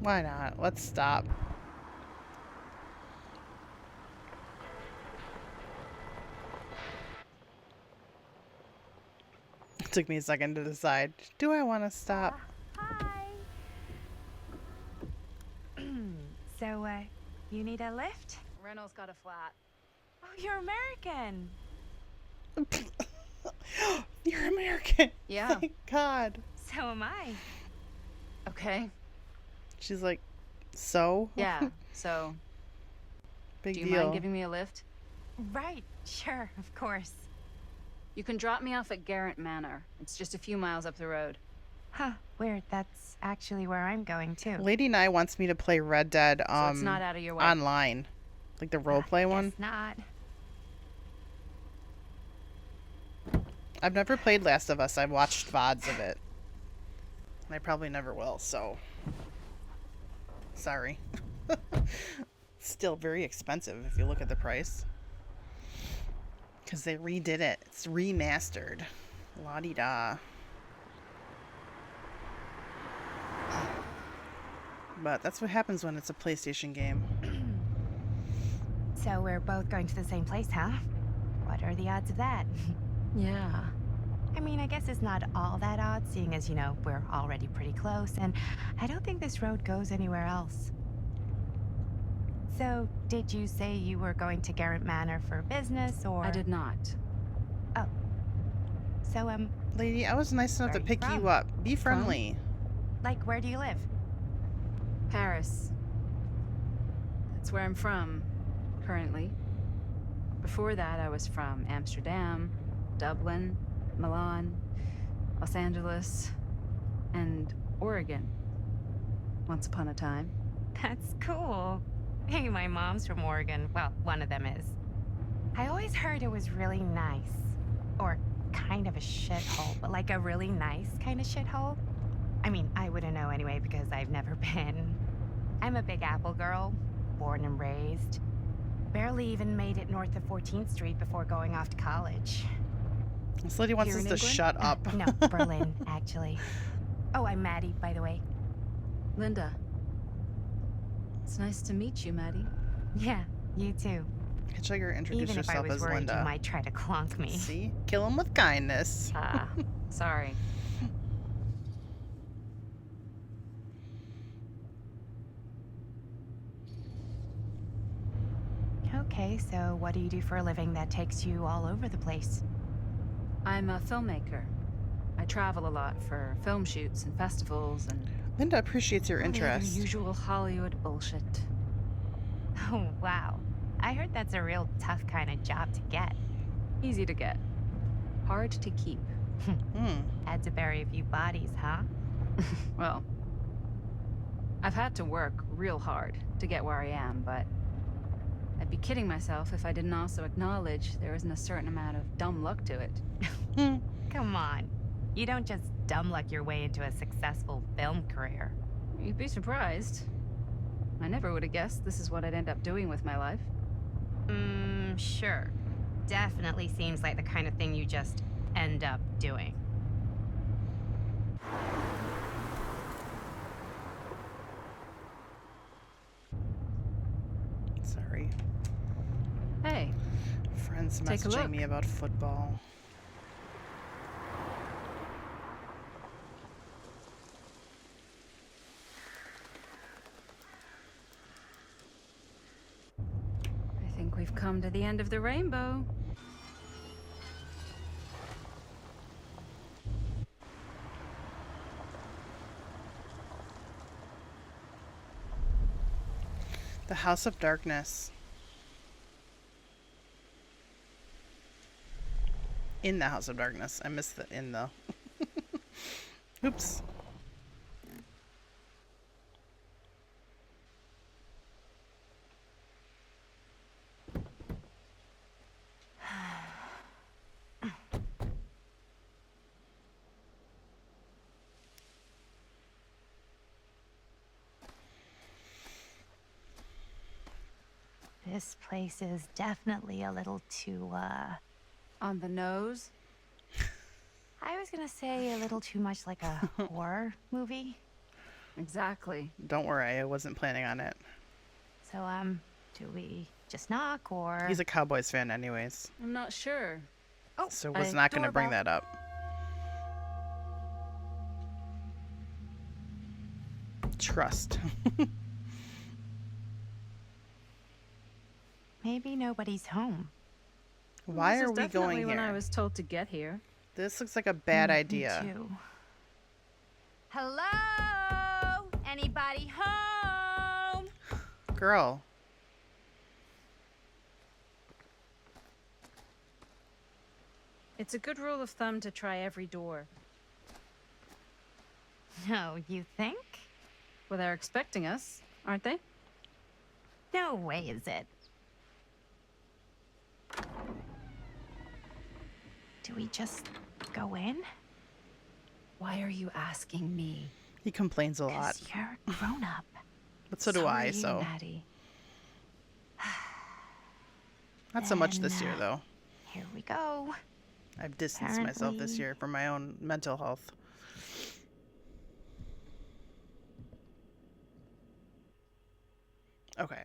Why not? Let's stop. It took me a second to decide. Do I want to stop? Hi. So, you need a lift? Reynolds got a flat. Oh, you're American. You're American. Yeah. Thank God. So am I. Okay. She's like, so? Yeah. So, Big do you deal. mind giving me a lift? Right. Sure, of course. You can drop me off at Garrett Manor. It's just a few miles up the road. Huh. Weird. That's actually where I'm going too. Lady Nye wants me to play Red Dead So it's not out of your way. online. Like the roleplay one. Guess not. I've never played Last of Us. I've watched VODs of it. And I probably never will, so sorry. Still very expensive if you look at the price. Because they redid it. It's remastered. La-di-da. But that's what happens when it's a PlayStation game. So we're both going to the same place, huh? What are the odds of that? Yeah. I mean, I guess it's not all that odd, seeing as, you know, we're already pretty close, and I don't think this road goes anywhere else. So, did you say you were going to Garrett Manor for business, or...? I did not. Oh. So, Lady, I was nice enough to Where are you pick you from? up. Be friendly. like, where do you live? Paris. That's where I'm from, currently. Before that, I was from Amsterdam, Dublin, Milan, Los Angeles, and Oregon. Once upon a time. That's cool. Hey, my mom's from Oregon. Well, one of them is. I always heard it was really nice. Or kind of a shithole, but like a really nice kind of shithole. I mean, I wouldn't know anyway because I've never been. I'm a Big Apple girl, born and raised. Barely even made it north of 14th Street before going off to college. This lady wants Here us in to England? shut up. No, Berlin, actually. Oh, I'm Maddie, by the way. Linda. It's nice to meet you, Maddie. Yeah, you too. Hitchhiker introduced Even if I herself was as worried Linda. you might try to clonk me. See? Kill him with kindness. Ah, sorry. Okay, so what do you do for a living that takes you all over the place? I'm a filmmaker. I travel a lot for film shoots and festivals and Linda appreciates your all the other interest. usual Hollywood bullshit. Oh, wow. I heard that's a real tough kind of job to get. Easy to get. Hard to keep. Hmm. Had to bury a few bodies, huh? Well, I've had to work real hard to get where I am, but I'd be kidding myself if I didn't also acknowledge there isn't a certain amount of dumb luck to it. Hmm. Come on. You don't just dumb luck your way into a successful film career. You'd be surprised. I never would have guessed this is what I'd end up doing with my life. Sure. Definitely seems like the kind of thing you just end up doing. Sorry. Hey, Friends Take a messaging look. me about football. I think we've come to the end of the rainbow. The House of Darkness. In the House of Darkness. I missed the in though. Oops. This place is definitely a little too, On the nose? I was gonna say a little too much like a horror movie. Exactly. Don't worry, I wasn't planning on it. So, do we just knock or? He's a Cowboys fan anyways. I'm not sure. So was I- not going to bring doorbell. that up. Trust. Maybe nobody's home. Why This are is we definitely going when I here? was told to get here. This looks like a bad Me idea. too. Hello? Anybody home? Girl. It's a good rule of thumb to try every door. No, you think? Well, they're expecting us, aren't they? No way is it. Do we just go in? Why are you asking me? He complains a lot. 'Cause you're a grown up. But so do I, are you, so. Maddie. Not so much this Then, year, though. Here we go. I've distanced myself this apparently- year for my own mental health. Okay.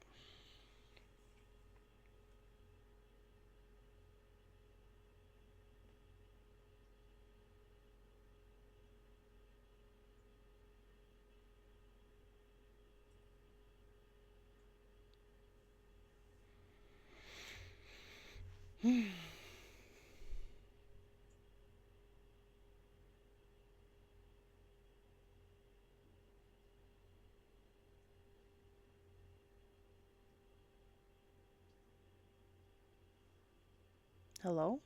Hello?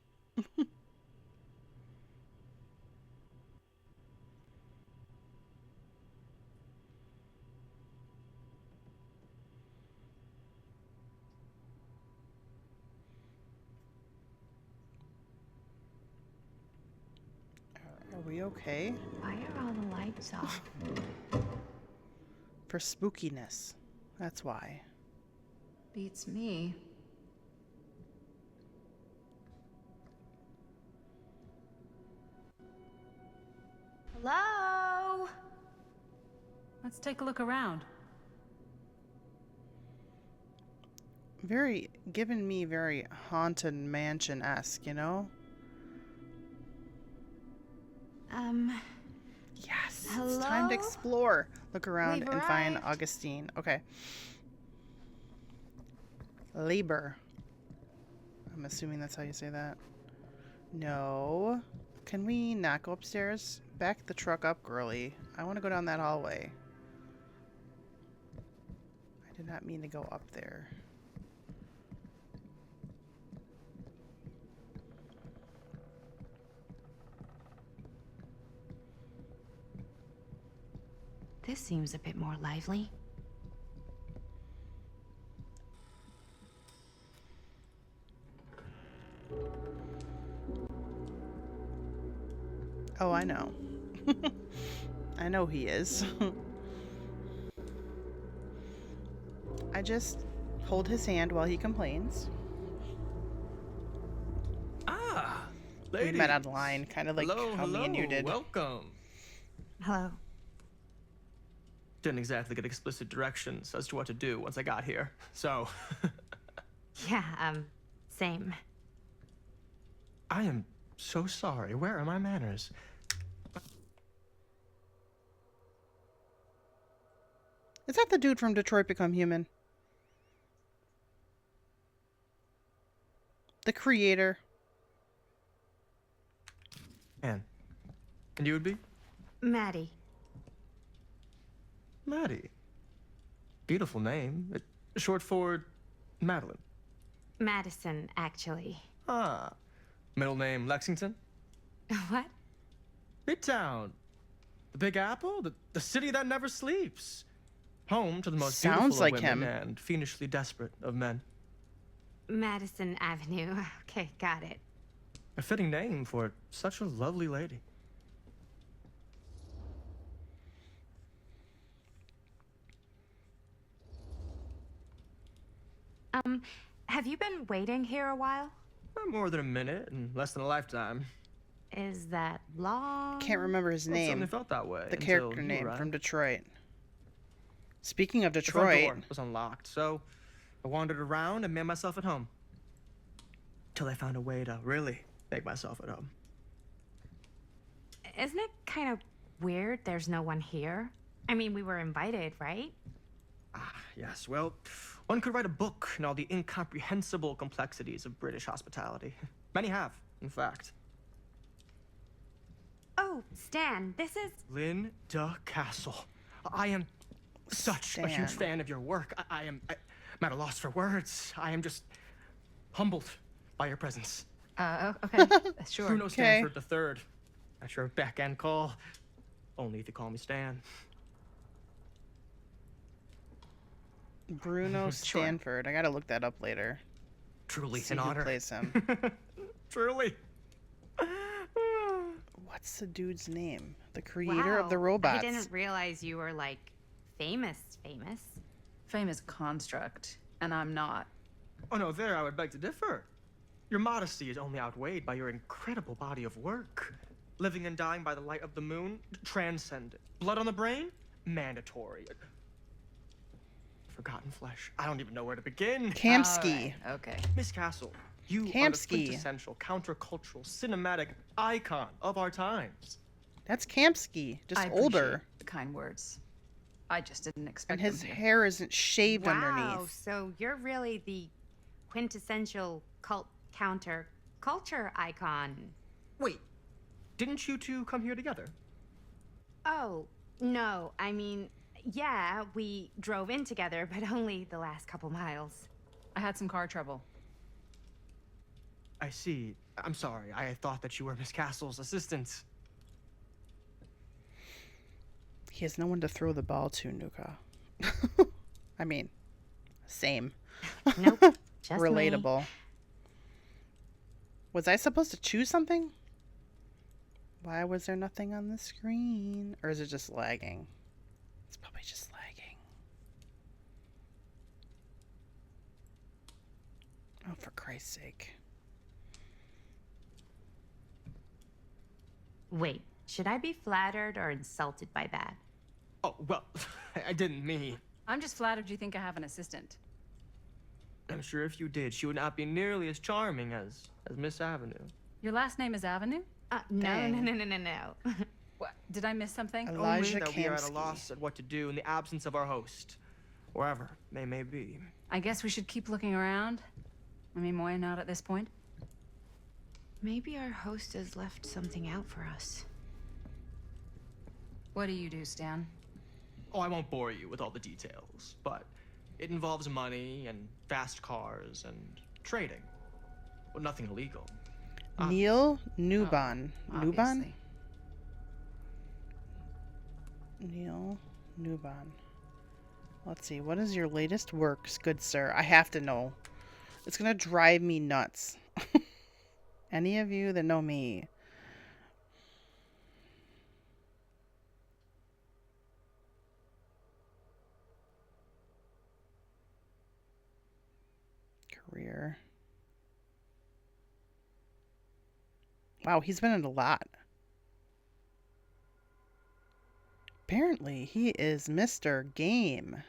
we okay? Why are all the lights off? For spookiness. That's why. Beats me. Hello? Let's take a look around. Giving me very Haunted Mansion-esque, you know? Yes. It's time to hello? explore. Look around We've and find arrived. Augustine. Okay. Labor. I'm assuming that's how you say that. No. Can we not go upstairs? Back the truck up, girly. I want to go down that hallway. I did not mean to go up there. This seems a bit more lively. Oh, I know. I know he is. I just hold his hand while he complains. Ah, We lady. met online, kind of like hello, how me and you did. Welcome. Hello. Didn't exactly get explicit directions as to what to do once I got here, so Yeah, same. I am so sorry. Where are my manners? Is that the dude from Detroit Become Human? The creator. Anne. And you would be? Maddie. Maddie. Beautiful name. Short for Madeline. Madison, actually. Ah. Middle name Lexington? What? Midtown. The Big Apple? The city that never sleeps. Home to the most Sounds beautiful like of women him. and fiendishly desperate of men. Madison Avenue. Okay, got it. A fitting name for such a lovely lady. Have you been waiting here a while? More than a minute and less than a lifetime. Is that long? Can't remember his Well, it certainly name. felt that way. The until character you name arrived. from Detroit. Speaking of The front Detroit, door was unlocked, so I wandered around and made myself at home. Till I found a way to really make myself at home. Isn't it kind of weird there's no one here? I mean, we were invited, right? Ah, yes. Well, one could write a book on all the incomprehensible complexities of British hospitality. Many have, in fact. Oh, Stan, this is... Linda Castle. I am such a huge Stan. fan of your work. I'm at a loss for words. I am just humbled by your presence. Okay, sure. Bruno Okay. Stanford III. At your beck and call. Only if you call me Stan. Bruno Sure. Stanford. I gotta look that up later. Truly See an who honor. plays him. Truly. What's the dude's name? The creator of the Wow, robots. I didn't realize you were, like, famous. Famous construct, and I'm not. Oh no, there I would beg to differ. Your modesty is only outweighed by your incredible body of work. Living and dying by the light of the moon, transcendent. Blood on the brain, mandatory. Forgotten flesh. I don't even know where to begin. Kamsky. All right, okay. Miss Castle, you are the Kamsky. quintessential countercultural cinematic icon of our times. That's Kamsky, just I older. appreciate the kind words. I just didn't expect And his them here. hair isn't shaved Wow, underneath. so you're really the quintessential counter culture icon. Wait, didn't you two come here together? Oh, no, I mean, yeah, we drove in together, but only the last couple miles. I had some car trouble. I see. I'm sorry. I thought that you were Miss Castle's assistant. He has no one to throw the ball to, Nuka. I mean, same. Nope, just me. Relatable. Was I supposed to choose something? Why was there nothing on the screen? Or is it just lagging? It's probably just lagging. Oh, for Christ's sake. Wait, should I be flattered or insulted by that? Oh, well, I didn't mean. I'm just flattered you think I have an assistant. I'm sure if you did, she would not be nearly as charming as Miss Avenue. Your last name is Avenue? No, Dang. no. What? Did I miss something? Elijah Only that we are at a Kamsky. loss at what to do in the absence of our host, wherever they may be. I guess we should keep looking around. I mean, why not at this point? Maybe our host has left something out for us. What do you do, Stan? Oh, I won't bore you with all the details, but it involves money and fast cars and trading. Well, nothing illegal. Neil Newbon. Newbon? Obviously. Neil Newbon. Let's see. What is your latest works, good sir? I have to know. It's gonna drive me nuts. Any of you that know me. Career. Wow, he's been in a lot. Apparently, he is Mr. Game.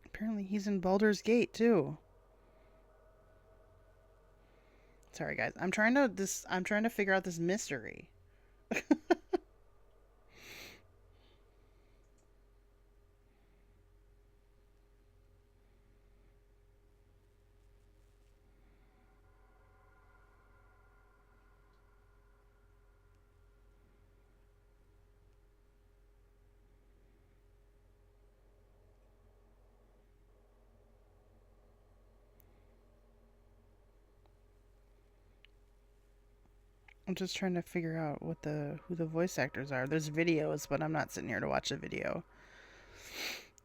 Apparently, he's in Baldur's Gate too. Sorry, guys. I'm trying to figure out this mystery. I'm just trying to figure out who the voice actors are. There's videos, but I'm not sitting here to watch a video.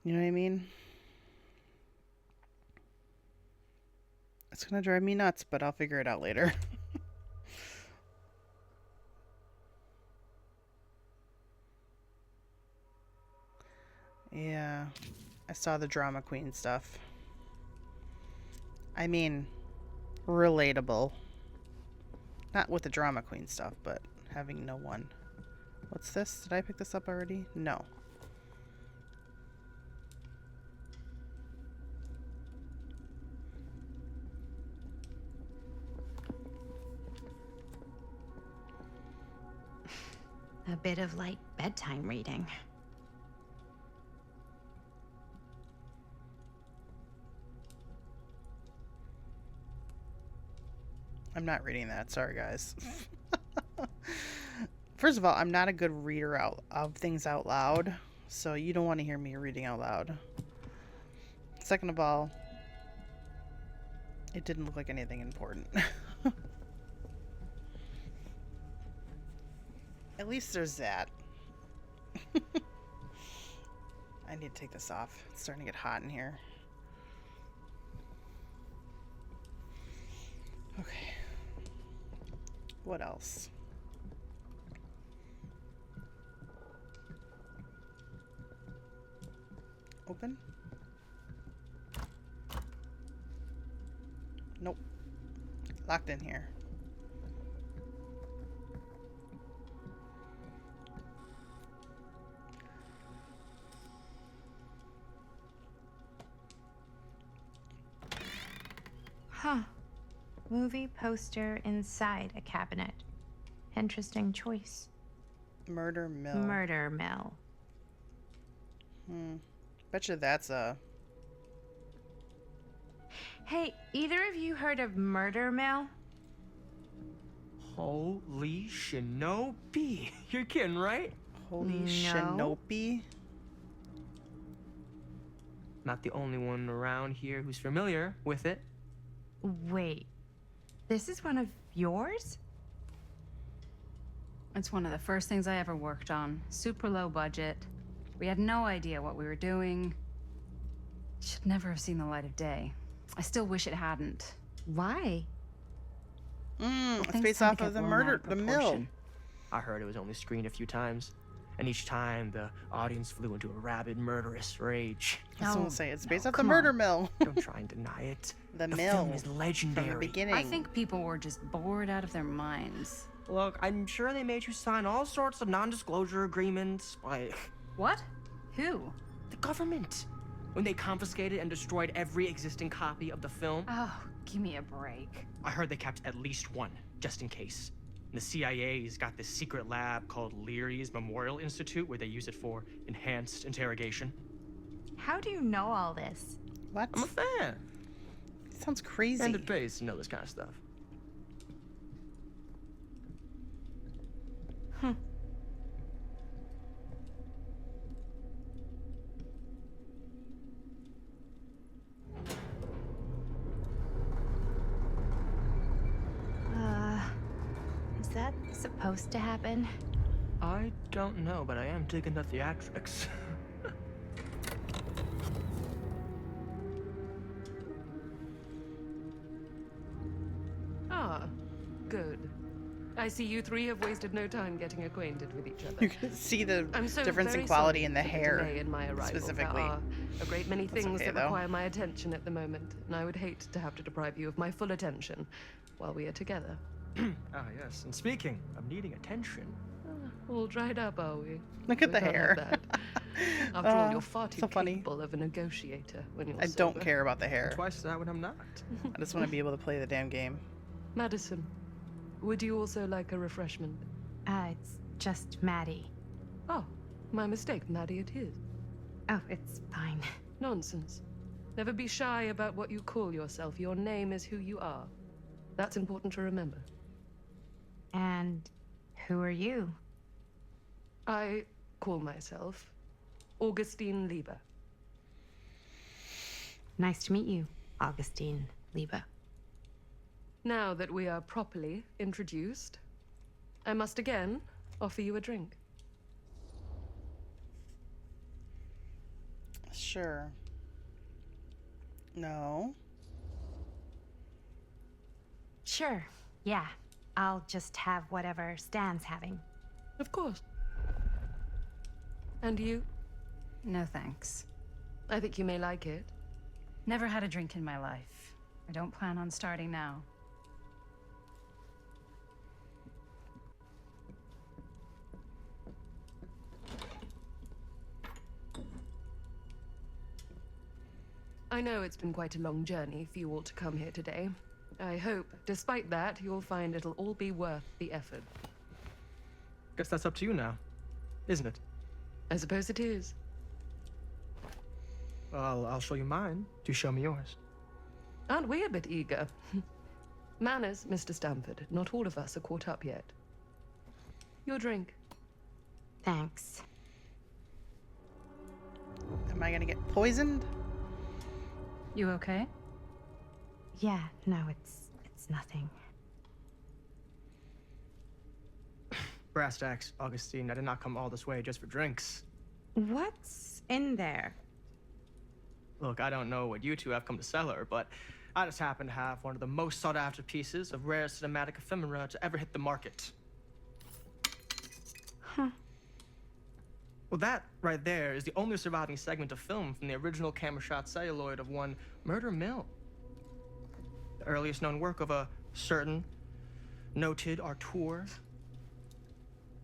You know what I mean? It's gonna drive me nuts, but I'll figure it out later. Yeah, I saw the drama queen stuff. I mean, relatable. Not with the drama queen stuff, but having no one. What's this? Did I pick this up already? No. A bit of light bedtime reading. I'm not reading that. Sorry, guys. First of all, I'm not a good reader of things out loud, so you don't want to hear me reading out loud. Second of all, it didn't look like anything important. At least there's that. I need to take this off. It's starting to get hot in here. Okay. What else? Open? Nope. Locked in here. Huh. Movie poster inside a cabinet. Interesting choice. Murder Mill. Murder Mill. Betcha that's a... Hey, either of you heard of Murder Mill? Holy shinobi. You're kidding, right? Holy No. Shinobi? Not the only one around here who's familiar with it. Wait. This is one of yours? It's one of the first things I ever worked on. Super low budget. We had no idea what we were doing. Should never have seen the light of day. I still wish it hadn't. Why? It's Things based tend off to of get the blown out murder, of the mill. Proportion. I heard it was only screened a few times, and each time the audience flew into a rabid, murderous rage. That's what No, I'll say. It's no, based off the come murder on. mill. Don't try and deny it. The The mill. film is From the legendary. beginning. I think people were just bored out of their minds. Look, I'm sure they made you sign all sorts of non-disclosure agreements by What? Who? the government when they confiscated and destroyed every existing copy of the film. Oh, give me a break. I heard they kept at least one, just in case. And the CIA's got this secret lab called Leary's Memorial Institute where they use it for enhanced interrogation. How do you know all this? What? I'm a fan. Sounds crazy. And it pays to know this kind of stuff. Is that supposed to happen? I don't know, but I am digging the theatrics. Ah, good. I see you three have wasted no time getting acquainted with each other. You can see the I'm so difference very in quality sorry in the for hair, delay in my arrival. specifically. There are a great many That's things okay, that though. require my attention at the moment, and I would hate to have to deprive you of my full attention while we are together. Ah, yes. And speaking of needing attention, All dried up, are we? Look at We the can't have hair. that. After all, you're far too so funny. capable of a negotiator when you're I don't sober. care about the hair. twice that when I'm not. I just want to be able to play the damn game. Madison, would you also like a refreshment? It's just Maddie. Oh, my mistake. Maddie it is. Oh, it's fine. Nonsense. Never be shy about what you call yourself. Your name is who you are. That's important to remember. And who are you? I call myself Augustine Lieber. Nice to meet you, Augustine Lieber. Now that we are properly introduced, I must again offer you a drink. Sure. No. Sure. Yeah. I'll just have whatever Stan's having. Of course. And you? No thanks. I think you may like it. Never had a drink in my life. I don't plan on starting now. I know it's been quite a long journey for you all to come here today. I hope, despite that, you'll find it'll all be worth the effort. Guess that's up to you now, isn't it? I suppose it is. Well, I'll show you mine. Do show me yours. Aren't we a bit eager? Manners, Mr. Stamford. Not all of us are caught up yet. Your drink. Thanks. Am I gonna get poisoned? You okay? Yeah, no, it's nothing. Brass tacks, Augustine. I did not come all this way just for drinks. What's in there? Look, I don't know what you two have come to cellar, but I just happen to have one of the most sought-after pieces of rare cinematic ephemera to ever hit the market. Huh. Well, that right there is the only surviving segment of film from the original camera shot celluloid of one Murder Mill. The earliest known work of a certain noted auteur,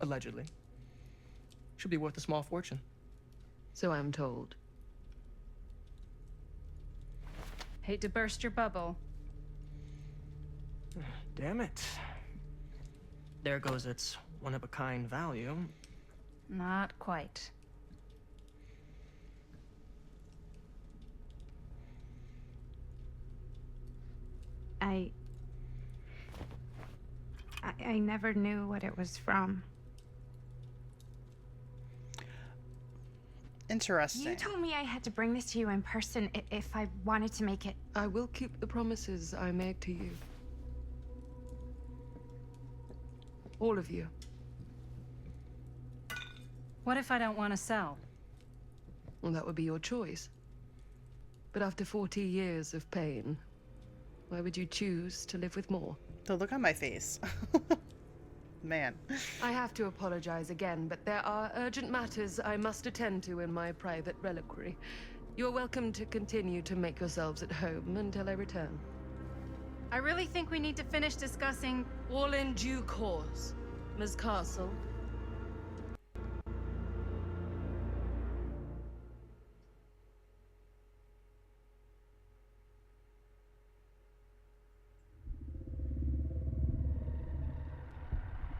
allegedly, should be worth a small fortune. So I'm told. Hate to burst your bubble. Damn it. There goes its one-of-a-kind value. Not quite. I never knew what it was from. Interesting. You told me I had to bring this to you in person if I wanted to make it. I will keep the promises I made to you. All of you. What if I don't want to sell? well, that would be your choice. But after 40 years of pain, why would you choose to live with more? The look on my face. Man. I have to apologize again, but there are urgent matters I must attend to in my private reliquary. You're welcome to continue to make yourselves at home until I return. I really think we need to finish discussing. All in due course, Ms. Castle.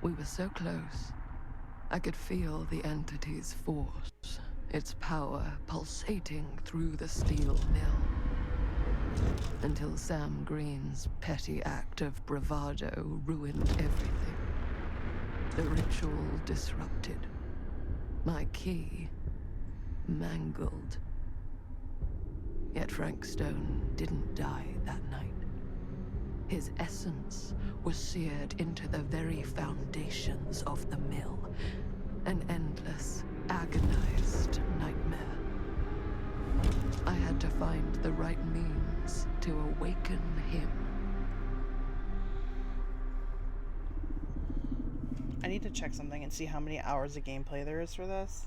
We were so close. I could feel the entity's force, its power pulsating through the steel mill. Until Sam Green's petty act of bravado ruined everything. The ritual disrupted. My key mangled. Yet Frank Stone didn't die that night. His essence was seared into the very foundations of the mill. An endless, agonized nightmare. I had to find the right means to awaken him. I need to check something and see how many hours of gameplay there is for this.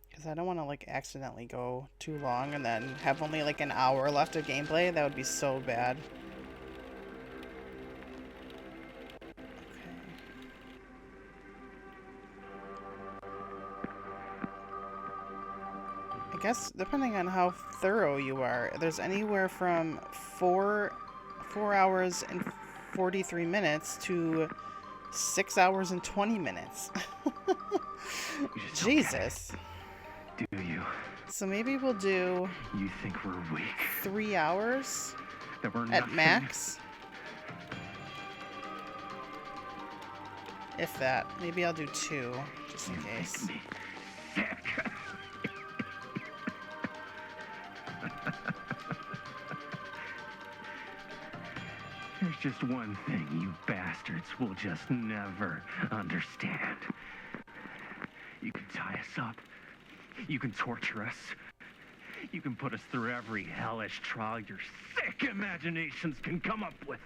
Because I don't want to like accidentally go too long and then have only like an hour left of gameplay. That would be so bad. I guess depending on how thorough you are, there's anywhere from 4 hours and 43 minutes to 6 hours and 20 minutes. Jesus. Do you? So maybe we'll do You think we're weak? 3 hours That we're at nothing? max. If that. Maybe I'll do 2, just in case. Me sick. There's just one thing you bastards will just never understand. You can tie us up. You can torture us. You can put us through every hellish trial your sick imaginations can come up with.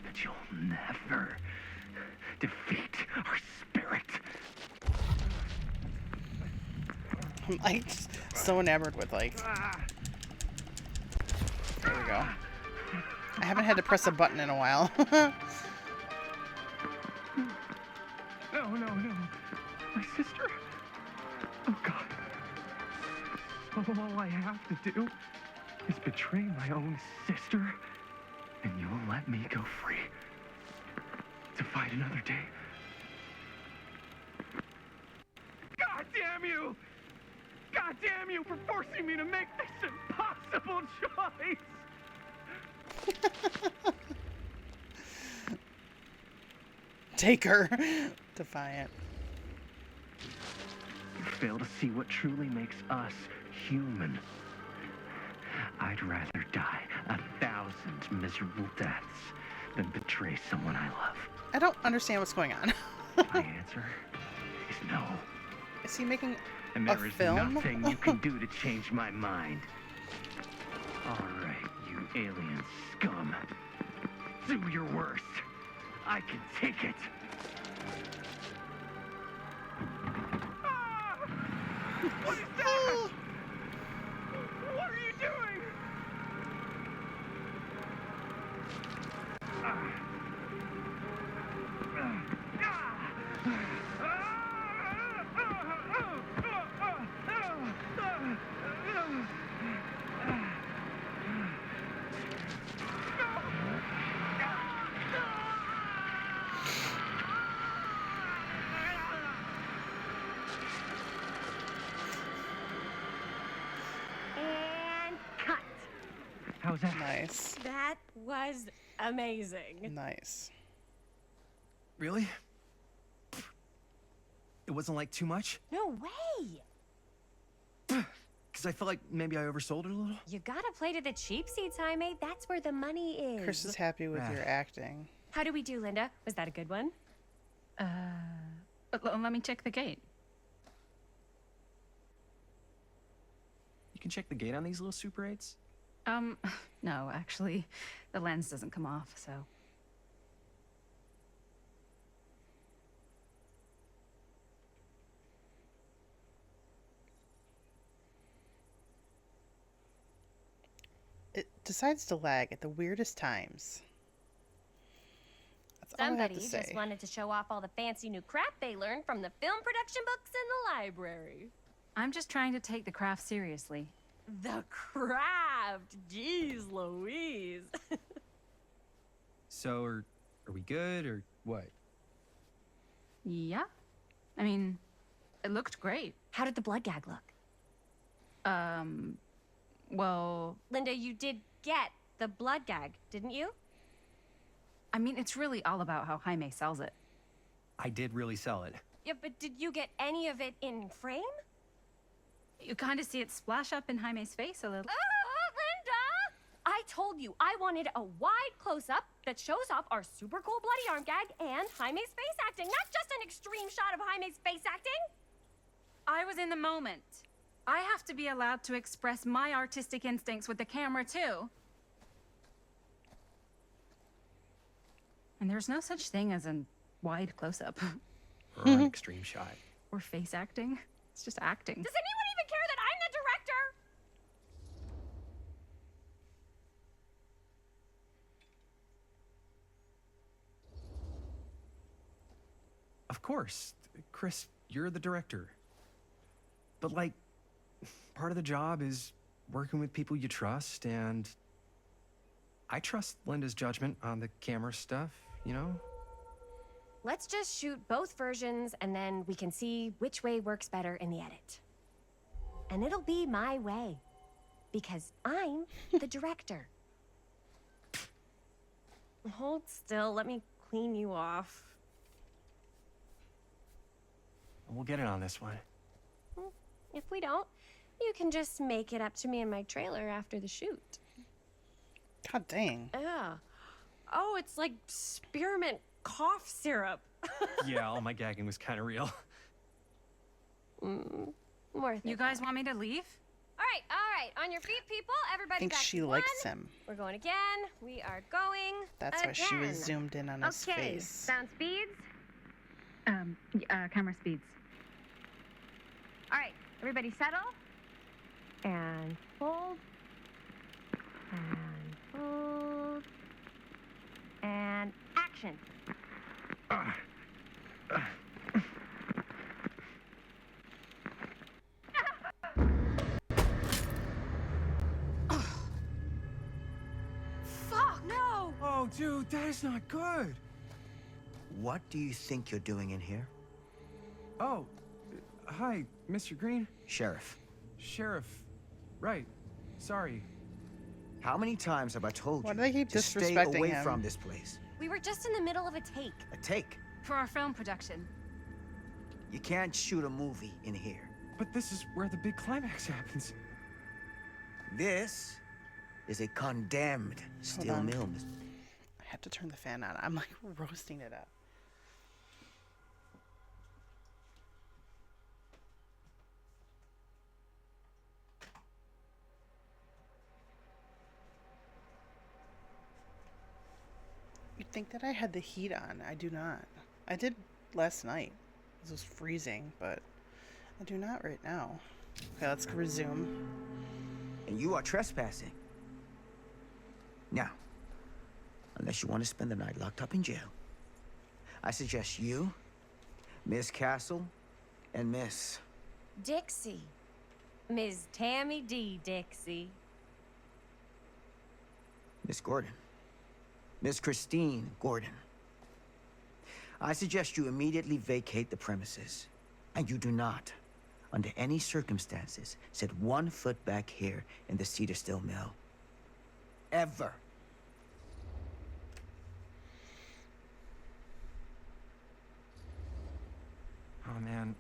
But you'll never defeat our spirit. I'm like so enamored with like. There we go. I haven't had to press a button in a while. No. My sister? Oh, God. All I have to do is betray my own sister, and you'll let me go free to fight another day. God damn you! God damn you for forcing me to make this impossible choice! Take her. Defiant. You fail to see what truly makes us human. I'd rather die 1,000 miserable deaths than betray someone I love. I don't understand what's going on. My answer is no. Is he making And a there is film? nothing you can do to change my mind. All right, you alien scum. Do your worst. I can take it. Ah! What is that? What are you doing? And cut. How's that? Nice. That was amazing. Nice. Really? It wasn't like too much? No way. Because because I felt like maybe I oversold it a little. You gotta play to the cheap seats, Jaime. That's where the money is. Chris is happy with your acting. How do we do, Linda? Was that a good one? Let me check the gate. You can check the gate on these little Super 8s? No, actually, the lens doesn't come off, so. It decides to lag at the weirdest times. That's all I have Somebody to say. just wanted to show off all the fancy new crap they learned from the film production books in the library. I'm just trying to take the craft seriously. The craft! Jeez Louise. So, are we good, or what? Yeah. I mean, it looked great. How did the blood gag look? Well, Linda, you did get the blood gag, didn't you? I mean, it's really all about how Jaime sells it. I did really sell it. Yeah, but did you get any of it in frame? You kind of see it splash up in Jaime's face a little. Linda! I told you I wanted a wide close-up that shows off our super cool bloody arm gag and Jaime's face acting, not just an extreme shot of Jaime's face acting. I was in the moment. I have to be allowed to express my artistic instincts with the camera, too. And there's no such thing as a wide close-up. Or an extreme shot. Or face acting. It's just acting. Does anyone even care that I'm the director? Of course. Chris, you're the director. But, like, part of the job is working with people you trust, and I trust Linda's judgment on the camera stuff, you know? Let's just shoot both versions and then we can see which way works better in the edit. And it'll be my way. Because I'm the director. Hold still, let me clean you off. We'll get it on this one. If we don't, you can just make it up to me in my trailer after the shoot. God dang. Yeah. Oh, it's like spearmint cough syrup. Yeah, all my gagging was kind of real. Worth it. You guys want me to leave? All right. On your feet, people. I Everybody think back she to likes one. him. We're going again. We are going That's why she was again. zoomed in on his Okay, face. sound speeds. Camera speeds. All right, everybody settle. And hold. And hold. And action. Fuck, no! Oh, dude, that is not good. What do you think you're doing in here? Oh, hi, Mr. Green. Sheriff. Sheriff. Right. Sorry. How many times have I told Why you do they keep to stay disrespecting away him? from this place? We were just in the middle of a take. A take. For our film production. You can't shoot a movie in here. But this is where the big climax happens. This is a condemned steel on. mill. I have to turn the fan on. I'm like roasting it up. You'd think that I had the heat on. I do not. I did last night. It was freezing, but I do not right now. Okay, let's resume. And you are trespassing. Now, unless you want to spend the night locked up in jail, I suggest you, Miss Castle, and Miss... Dixie. Ms. Tammy D. Dixie. Miss Gordon. Miss Christine Gordon. I suggest you immediately vacate the premises. And you do not, under any circumstances, set 1 foot back here in the Cedar Still Mill. Ever. Oh, man.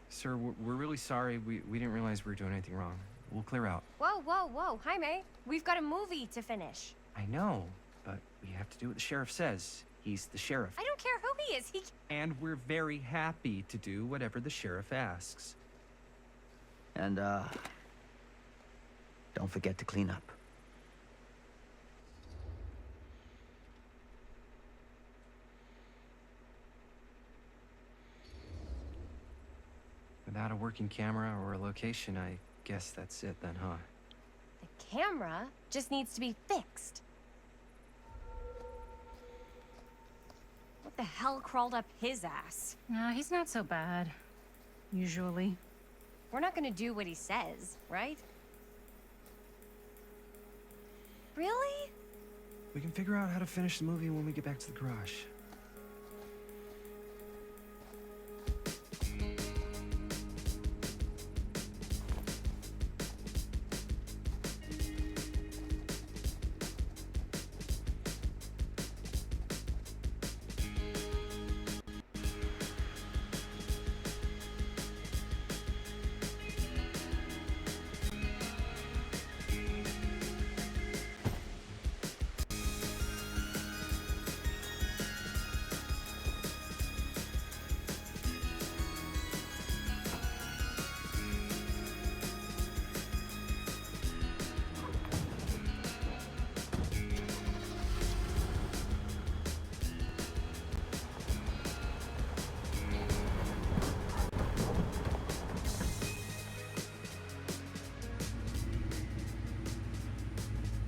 Sir, we're really sorry. We didn't realize we were doing anything wrong. We'll clear out. Whoa, whoa, whoa. Jaime, we've got a movie to finish. I know, but we have to do what the sheriff says. He's the sheriff. I don't care who he is. And we're very happy to do whatever the sheriff asks. And, don't forget to clean up. Without a working camera or a location, I guess that's it then, huh? The camera just needs to be fixed. What the hell crawled up his ass? No, he's not so bad. Usually. We're not gonna do what he says, right? Really? We can figure out how to finish the movie when we get back to the garage.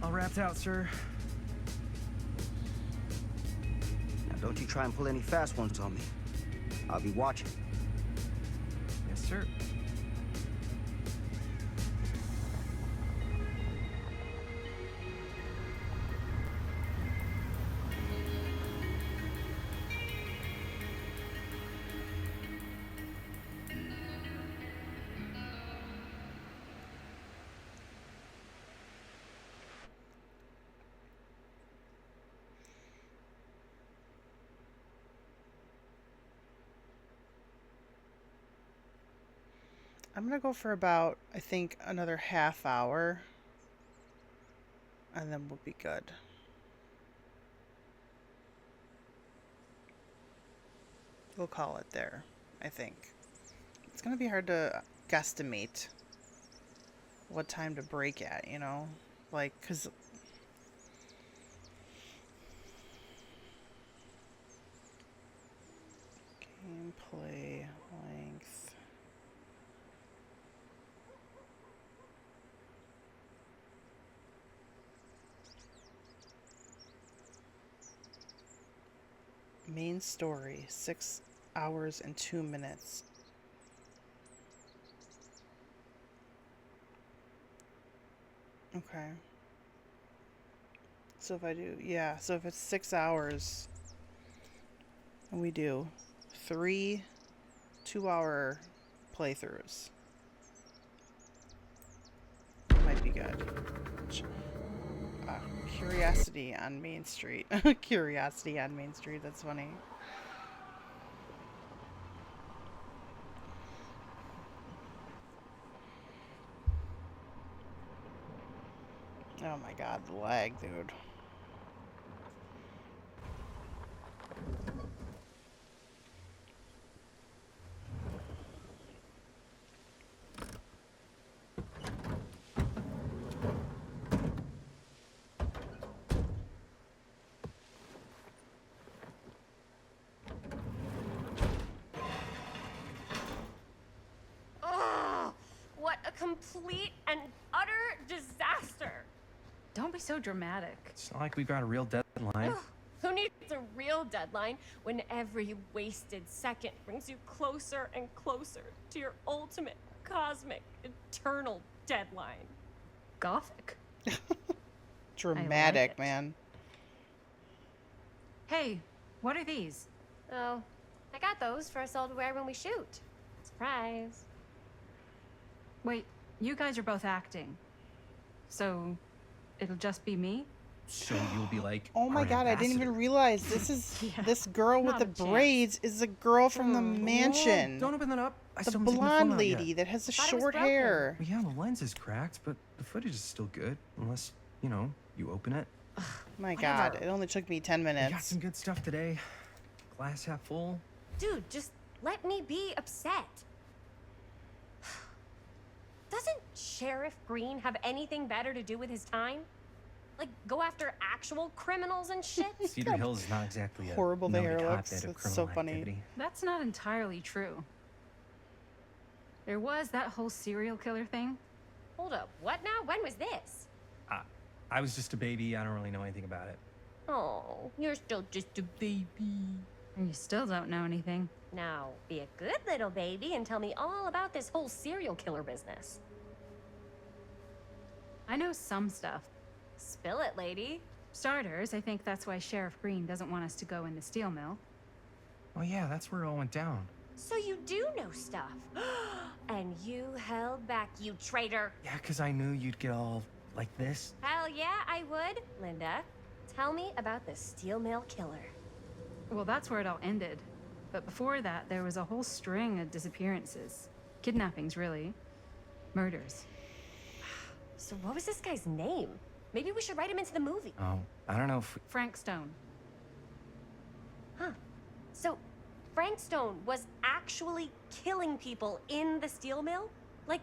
All wrapped out, sir. Now, don't you try and pull any fast ones on me. I'll be watching. Yes, sir. I'm gonna go for about, I think, another half hour. And then we'll be good. We'll call it there, I think. It's gonna be hard to guesstimate what time to break at, you know? Like, 'cause gameplay length. Main story, 6 hours and 2 minutes. Okay. So if I do, yeah, so if it's 6 hours, and we do 3 2-hour playthroughs, might be good. Curiosity on Main Street. Curiosity on Main Street, that's funny. Oh my god, the lag, dude. Complete and utter disaster. Don't be so dramatic. It's not like we've got a real deadline. Who needs a real deadline when every wasted second brings you closer and closer to your ultimate cosmic eternal deadline? Gothic. Dramatic, like man. Hey, what are these? Oh, I got those for us all to wear when we shoot. Surprise. Wait, you guys are both acting. So, it'll just be me? So you'll be like, oh my our god, I didn't even ambassador. realize this is Yeah, this girl with not the a chance. braids is the girl from the mansion. Don't open that up. I The still haven't taken the phone blonde out yet. lady that has the thought it was short broken. hair. Well, yeah, the lens is cracked, but the footage is still good. Unless, you know, you open it. My God, Whatever. it only took me 10 We got minutes. some good stuff today. Glass half full. Dude, just let me be upset. Doesn't Sheriff Green have anything better to do with his time? Like, go after actual criminals and shit? Cedar Hills is not exactly a horrible the hair noted looks. hotbed of It's so criminal funny. activity. That's not entirely true. There was that whole serial killer thing. Hold up, what now? When was this? I was just a baby. I don't really know anything about it. Oh, you're still just a baby. And you still don't know anything. Now, be a good little baby and tell me all about this whole serial killer business. I know some stuff. Spill it, lady. Starters, I think that's why Sheriff Green doesn't want us to go in the steel mill. Oh yeah, that's where it all went down. So you do know stuff. And you held back, you traitor. Yeah, 'cause I knew you'd get all like this. Hell yeah, I would. Linda, tell me about the steel mill killer. Well, that's where it all ended. But before that, there was a whole string of disappearances. Kidnappings, really. Murders. So what was this guy's name? Maybe we should write him into the movie. Oh, I don't know if... Frank Stone. Huh. So Frank Stone was actually killing people in the steel mill? Like,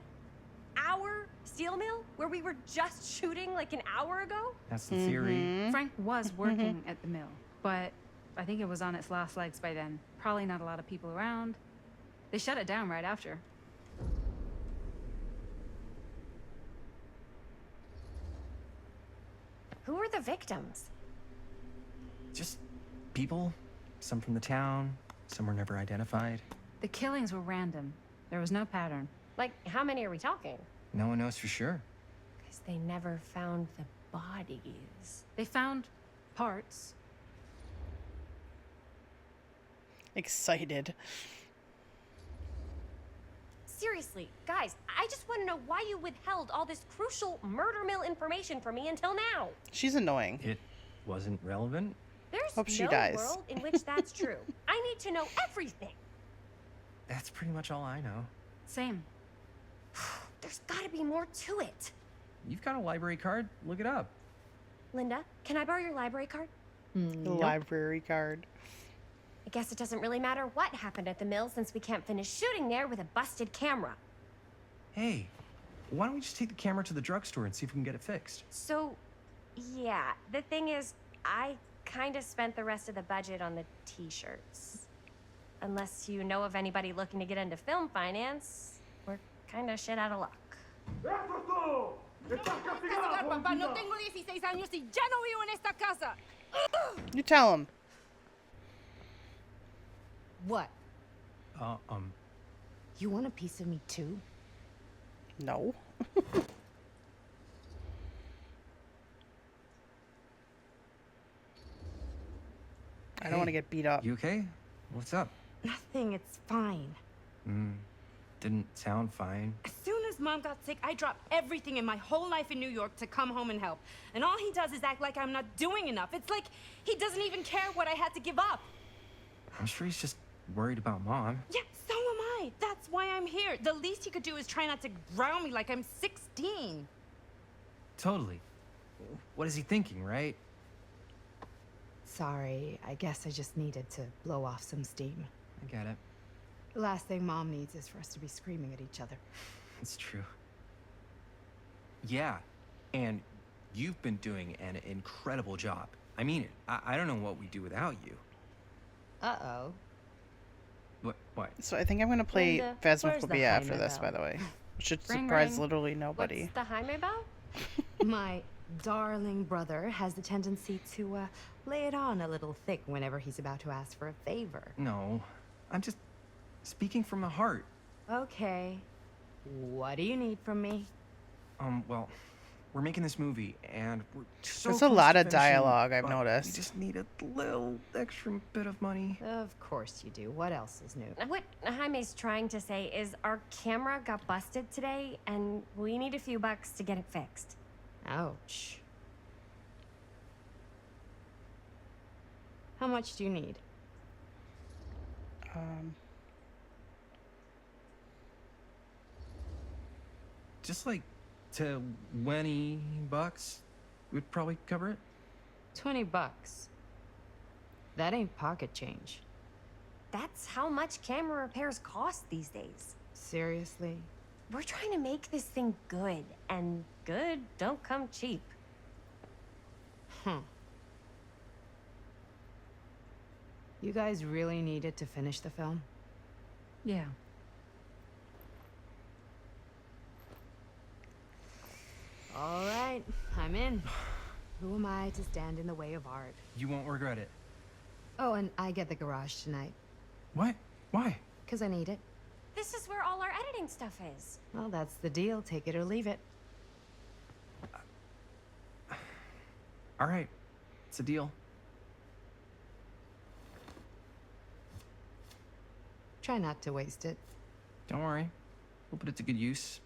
our steel mill? Where we were just shooting like an hour ago? That's the theory. Frank was working at the mill, but I think it was on its last legs by then. Probably not a lot of people around. They shut it down right after. Who were the victims? Just people. Some from the town. Some were never identified. The killings were random. There was no pattern. Like, how many are we talking? No one knows for sure. Because they never found the bodies. They found parts. Excited. Seriously, guys, I just want to know why you withheld all this crucial murder mill information from me until now. She's annoying. It wasn't relevant? There's Hope she no dies. world in which that's true. I need to know everything. That's pretty much all I know. Same. There's gotta be more to it. You've got a library card. Look it up. Linda, can I borrow your library card? The library card. I guess it doesn't really matter what happened at the mill since we can't finish shooting there with a busted camera. Hey, why don't we just take the camera to the drugstore and see if we can get it fixed? So, yeah, the thing is, I kind of spent the rest of the budget on the t-shirts. Unless you know of anybody looking to get into film finance, we're kind of shit out of luck. Papá, no tengo 16 años y ya no vivo en esta casa. You tell him. What? Uh, You want a piece of me too? No. I don't want to get beat up. You okay? What's up? Nothing, it's fine. Didn't sound fine. As soon as Mom got sick, I dropped everything in my whole life in New York to come home and help. And all he does is act like I'm not doing enough. It's like he doesn't even care what I had to give up. I'm sure he's just worried about Mom. Yeah, so am I. That's why I'm here. The least he could do is try not to ground me like I'm 16. Totally. What is he thinking, right? Sorry, I guess I just needed to blow off some steam. I get it. The last thing Mom needs is for us to be screaming at each other. It's true. Yeah, and you've been doing an incredible job. I mean it. I don't know what we do without you. Uh-oh. What? So I think I'm going to play Linda, where's the Phasmophobia after Jaime this, by bell? the way. Which should Ring, surprise ring. literally nobody. What's the Jaime bell? My darling brother has the tendency to lay it on a little thick whenever he's about to ask for a favor. No, I'm just speaking from the heart. Okay. What do you need from me? Well, we're making this movie, and we're so There's a close lot to of finishing, dialogue, I've but noticed. We just need a little extra bit of money. Of course you do. What else is new? What Jaime's trying to say is our camera got busted today, and we need a few bucks to get it fixed. Ouch. How much do you need? just like $20 would probably cover it. $20. That ain't pocket change. That's how much camera repairs cost these days. Seriously? We're trying to make this thing good, and good don't come cheap. You guys really needed to finish the film? Yeah. All right, I'm in. Who am I to stand in the way of art? You won't regret it. Oh, and I get the garage tonight. What? Why? Because I need it. This is where all our editing stuff is. Well, that's the deal. Take it or leave it. All right. It's a deal. Try not to waste it. Don't worry. We'll put it to good use.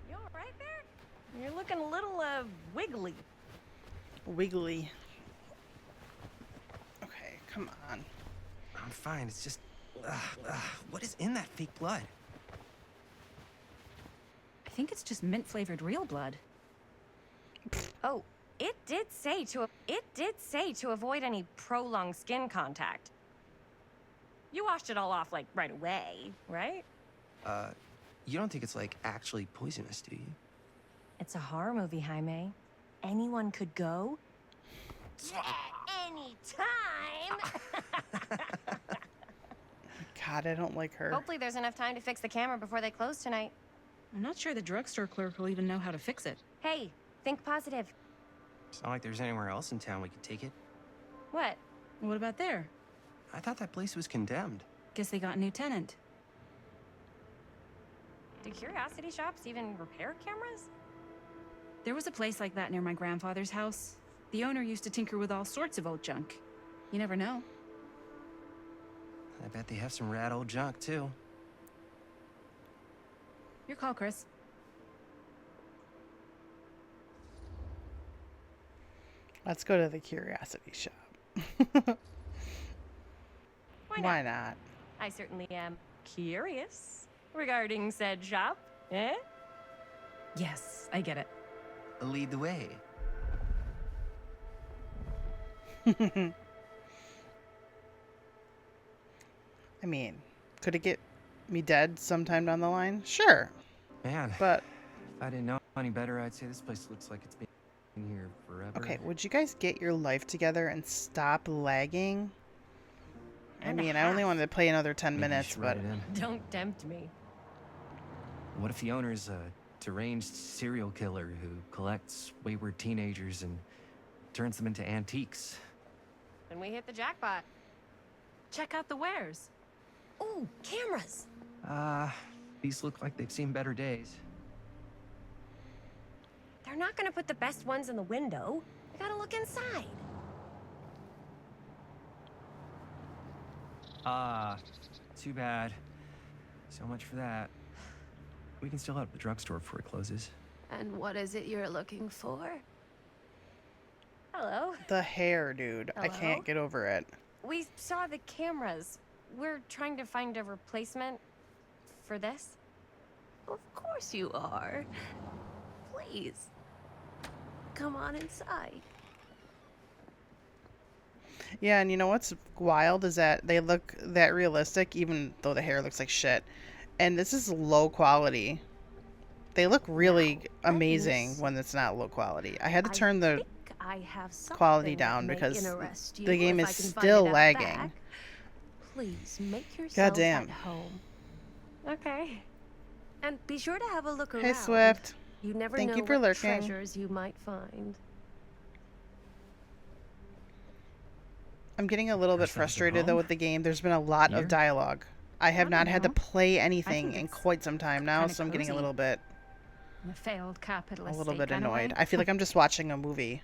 You all right there? You're looking a little, wiggly. Wiggly. Okay, come on. I'm fine. It's just... what is in that fake blood? I think it's just mint-flavored real blood. Oh, it did say to avoid any prolonged skin contact. You washed it all off, like, right away, right? You don't think it's, like, actually poisonous, do you? It's a horror movie, Jaime. Anyone could go. Anytime! God, I don't like her. Hopefully there's enough time to fix the camera before they close tonight. I'm not sure the drugstore clerk will even know how to fix it. Hey, think positive. It's not like there's anywhere else in town we could take it. What? What about there? I thought that place was condemned. Guess they got a new tenant. Do curiosity shops even repair cameras? There was a place like that near my grandfather's house. The owner used to tinker with all sorts of old junk. You never know. I bet they have some rad old junk, too. Your call, Chris. Let's go to the curiosity shop. Why not? I certainly am curious regarding said shop. Eh? Yes, I get it. Lead the way. I mean, could it get me dead sometime down the line? Sure. Man, But, if I didn't know any better, I'd say this place looks like it's been here forever. okay, would you guys get your life together and stop lagging? I mean, I only wanted to play another 10 Maybe you minutes, should write but... it in. Don't tempt me. What if the owner's a deranged serial killer who collects wayward teenagers and turns them into antiques? Then we hit the jackpot. Check out the wares. Ooh, cameras! These look like they've seen better days. They're not gonna put the best ones in the window. I gotta look inside. Too bad. So much for that. We can still head to the drugstore before it closes. And what is it you're looking for? Hello. The hair, dude. I Hello? can't get over it. We saw the cameras. We're trying to find a replacement for this. Of course you are. Please. Come on inside. Yeah, and you know what's wild is that they look that realistic, even though the hair looks like shit. And this is low quality. They look really amazing when it's not low quality. I had to turn the I have quality something down that may because interest you the game if is I can find still it out lagging. back. Please make yourself Goddamn. at home. Okay. And be sure to have a look around. Hey, Swift. You never Thank know you for what lurking. treasures you might find. I'm getting a little bit Ourselves at frustrated though home? with the game. There's been a lot Here? of dialogue. I have I not don't had to know. play anything think in it's quite some time now, kinda so I'm getting a cozy. little bit In a failed capitalist A little bit state kinda annoyed. way. I feel like I'm just watching a movie.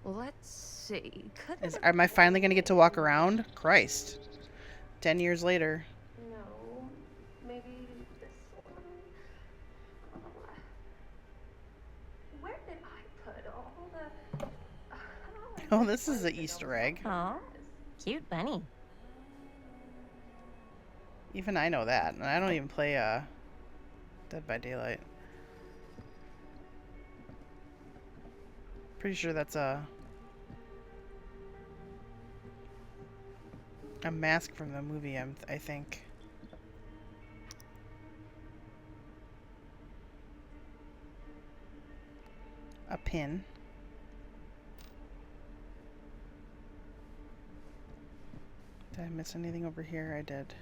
Let's see. Could Am I finally going to get to walk around? Christ. 10 years later. No, maybe this one. Where did I put all the? Oh, this is the Easter egg. Oh, cute bunny. Even I know that. And I don't even play Dead by Daylight. Pretty sure that's a mask from the movie, I think. A pin. Did I miss anything over here? I did.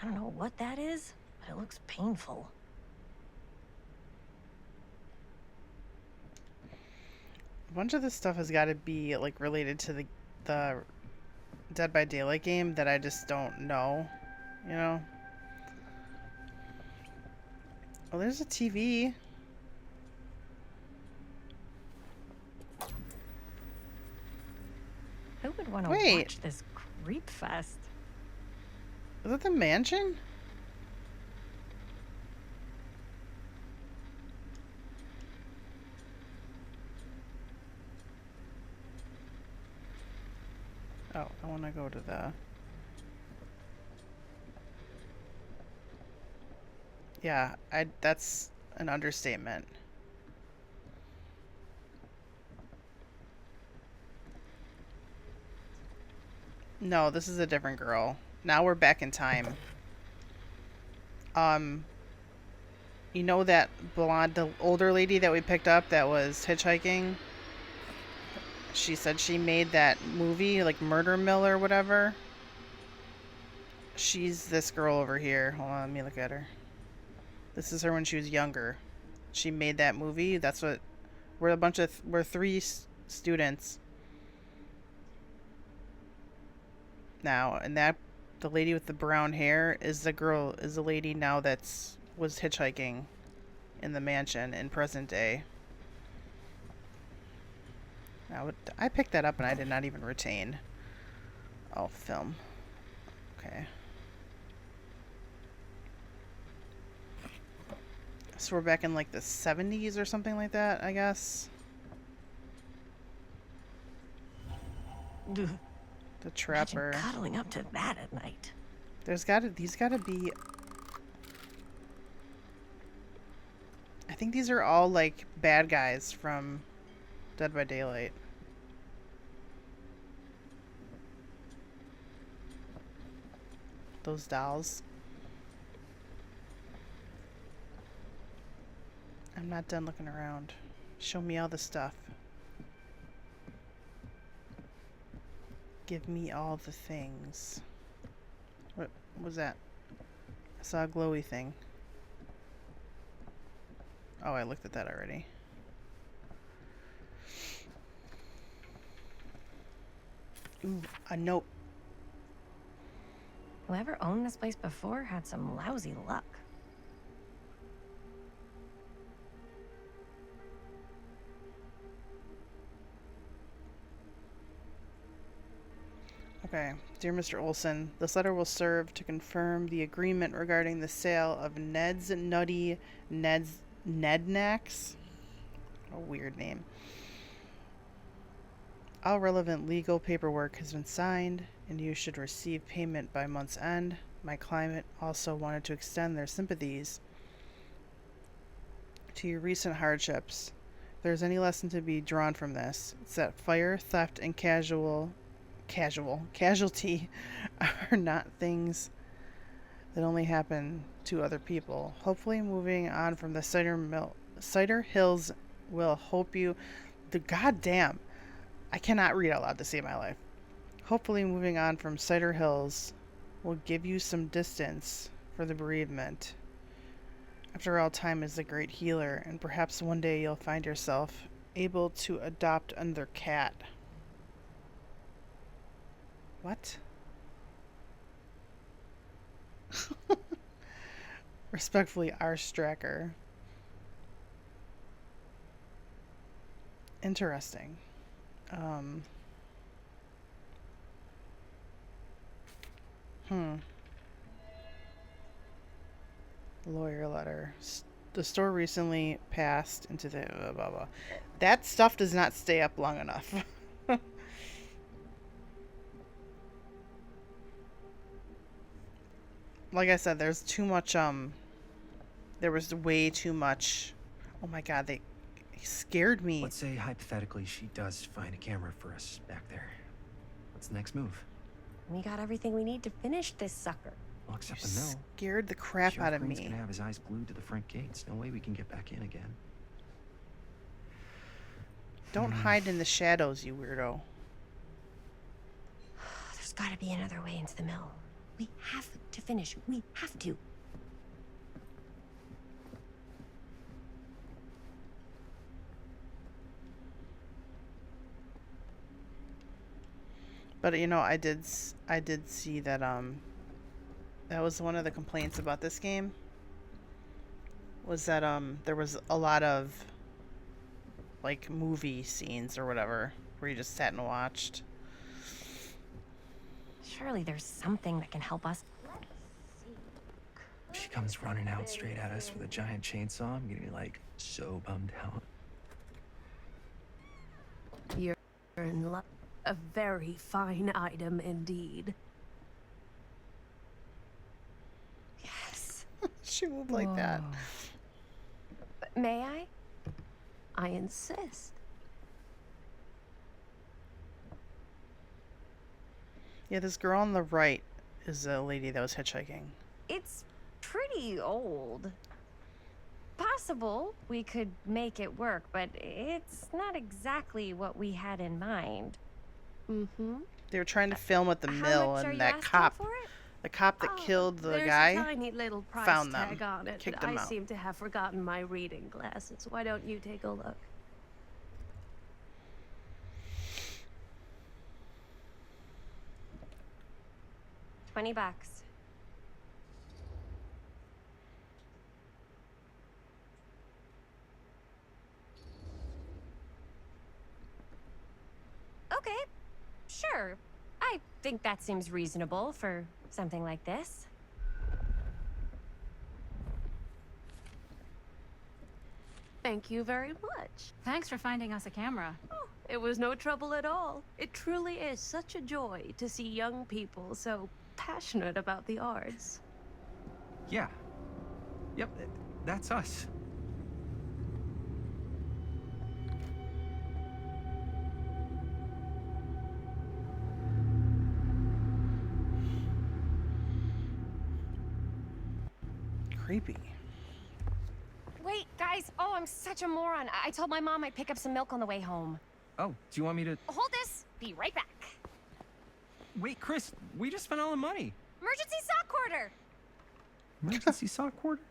I don't know what that is, but it looks painful. A bunch of this stuff has got to be like related to the Dead by Daylight game that I just don't know, you know? Oh, there's a TV. Who would want to Wait. watch this creep fest? Is that the mansion? Oh, I want to go to the... Yeah, that's an understatement. No, this is a different girl. Now we're back in time. You know that blonde, the older lady that we picked up that was hitchhiking? She said she made that movie, like Murder Mill or whatever. She's this girl over here. Hold on, let me look at her. This is her when she was younger. She made that movie. That's what... We're three students now, and that the lady with the brown hair is the lady now was hitchhiking in the mansion in present day. Now I picked that up and I did not even retain. Oh, film. Okay. So we're back in like the 70s or something like that, I guess. The trapper. Imagine cuddling up to that at night. These gotta be... I think these are all like bad guys from Dead by Daylight. Those dolls. I'm not done looking around. Show me all the stuff. Give me all the things. What was that? I saw a glowy thing. Oh, I looked at that already. Ooh, a note. Whoever owned this place before had some lousy luck. Okay. Dear Mr. Olson, this letter will serve to confirm the agreement regarding the sale of Ned's Nutty Nednacks. A weird name. All relevant legal paperwork has been signed, and you should receive payment by month's end. My client also wanted to extend their sympathies to your recent hardships. If there's any lesson to be drawn from this, it's that fire, theft, and casualty are not things that only happen to other people. Hopefully moving on from the Cider Hills will help you. Goddamn, I cannot read out loud to save my life. Hopefully moving on from Cider Hills will give you some distance for the bereavement. After all, time is a great healer, and perhaps one day you'll find yourself able to adopt another cat. What? Respectfully, R. Stracker. Interesting. Lawyer letter. The store recently passed into the blah, blah, blah. That stuff does not stay up long enough. Like I said, there's too much, there was way too much. Oh my god, they scared me. Let's say, hypothetically, she does find a camera for us back there. What's the next move? We got everything we need to finish this sucker. Well, except the mill. Scared the crap out of me. Sheriff Green's gonna have his eyes glued to the front gates. No way we can get back in again. Don't hide in the shadows, you weirdo. There's gotta be another way into the mill. We have to finish. We have to. But you know, I did see that that was one of the complaints about this game, was that there was a lot of like movie scenes or whatever where you just sat and watched. Surely there's something that can help us. She comes running out straight at us with a giant chainsaw. I'm gonna be like so bummed out. You're in luck. A very fine item indeed. Yes. She moved like that. May I? I insist. Yeah, this girl on the right is a lady that was hitchhiking. It's pretty old. Possible we could make it work, but it's not exactly what we had in mind. Mm-hmm. They were trying to film at the How mill, much are and you that asking cop, for it? the cop that killed the There's guy, a tiny little price found tag them, on it. kicked But them I out. seem to have forgotten my reading glasses. Why don't you take a look? $20. Okay, sure. I think that seems reasonable for something like this. Thank you very much. Thanks for finding us a camera. Oh, it was no trouble at all. It truly is such a joy to see young people so passionate about the arts. Yeah. Yep, that's us. Creepy. Wait, guys. Oh, I'm such a moron. I told my mom I'd pick up some milk on the way home. Oh, do you want me to... Hold this. Be right back. Wait, Chris, we just spent all the money. Emergency sock quarter. Emergency sock quarter?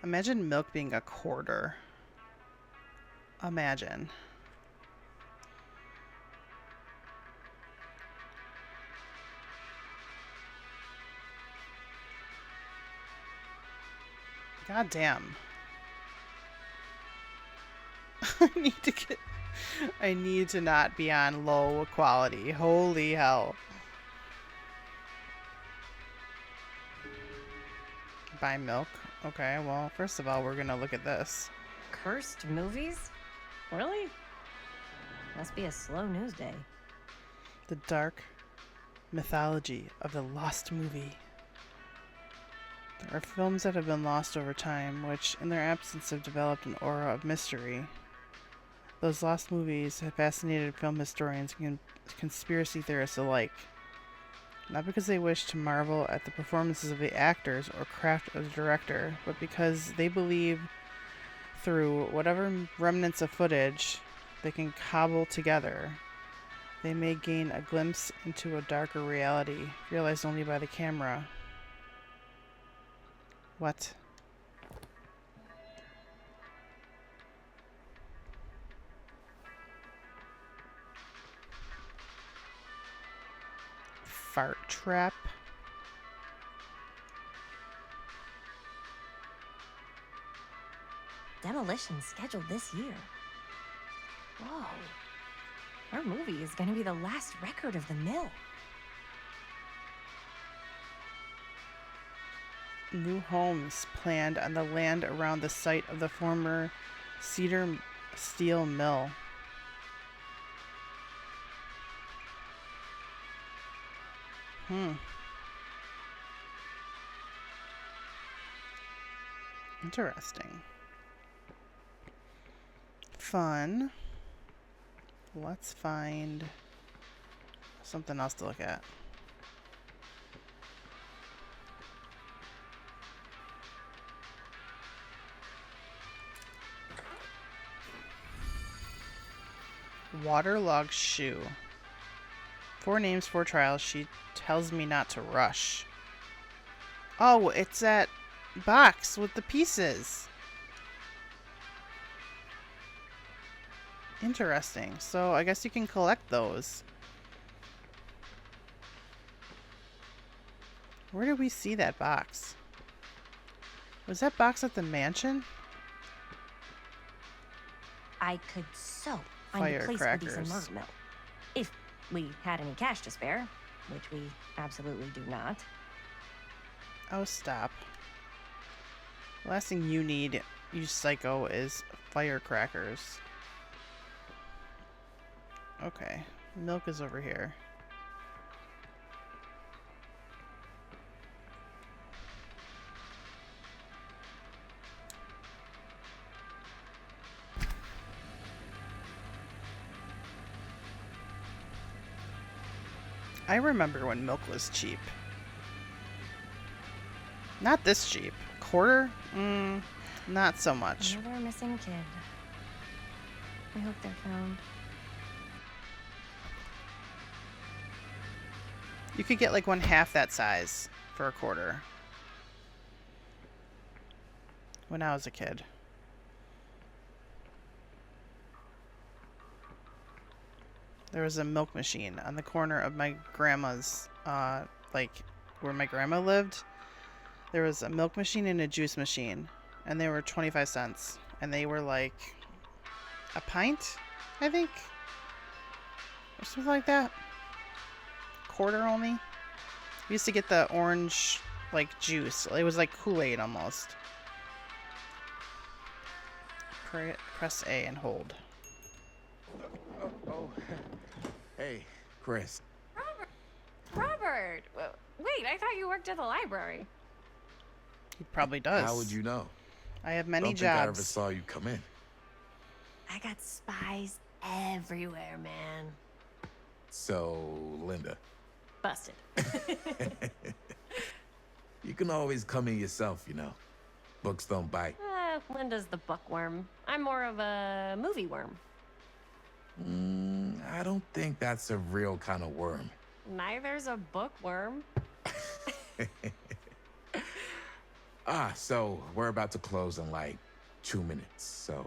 Imagine milk being a quarter. Imagine. God damn. I need to not be on low quality. Holy hell. Buy milk. Okay, well, first of all, we're gonna look at this. Cursed movies? Really? Must be a slow news day. The dark mythology of the lost movie. There are films that have been lost over time, which, in their absence, have developed an aura of mystery. Those lost movies have fascinated film historians and conspiracy theorists alike. Not because they wish to marvel at the performances of the actors or craft of the director, but because they believe through whatever remnants of footage they can cobble together, they may gain a glimpse into a darker reality, realized only by the camera. What? Fart trap? demolition scheduled this year. Whoa. Our movie is gonna be the last record of the mill. New homes planned on the land around the site of the former Cedar Steel Mill. Interesting. Fun. Let's find something else to look at. Waterlogged shoe. 4 names, 4 trials. She tells me not to rush. Oh, it's that box with the pieces. Interesting. So I guess you can collect those. Where did we see that box? Was that box at the mansion? I could so find a place for these in Murder Mill. If we had any cash to spare, which we absolutely do not. Oh, stop. The last thing you need, you psycho, is firecrackers. Okay, milk is over here. I remember when milk was cheap. Not this cheap. Quarter? Not so much. Another missing kid. I hope they're found. You could get like 1/2 that size for a quarter. When I was a kid. There was a milk machine on the corner of my grandma's, like where my grandma lived. There was a milk machine and a juice machine, and they were 25 cents. And they were like a pint, I think, or something like that. Quarter only. We used to get the orange, like, juice. It was like Kool-Aid almost. Press A and hold. Oh. Hey, Chris. Robert! Wait, I thought you worked at the library. He probably does. How would you know? I have many Don't jobs. think I ever saw you come in. I got spies everywhere, man. So, Linda. Busted. You can always come in yourself, you know. Books don't bite. Linda's the bookworm. I'm more of a movie worm. I don't think that's a real kind of worm. Neither's a bookworm. So we're about to close in like 2 minutes, so...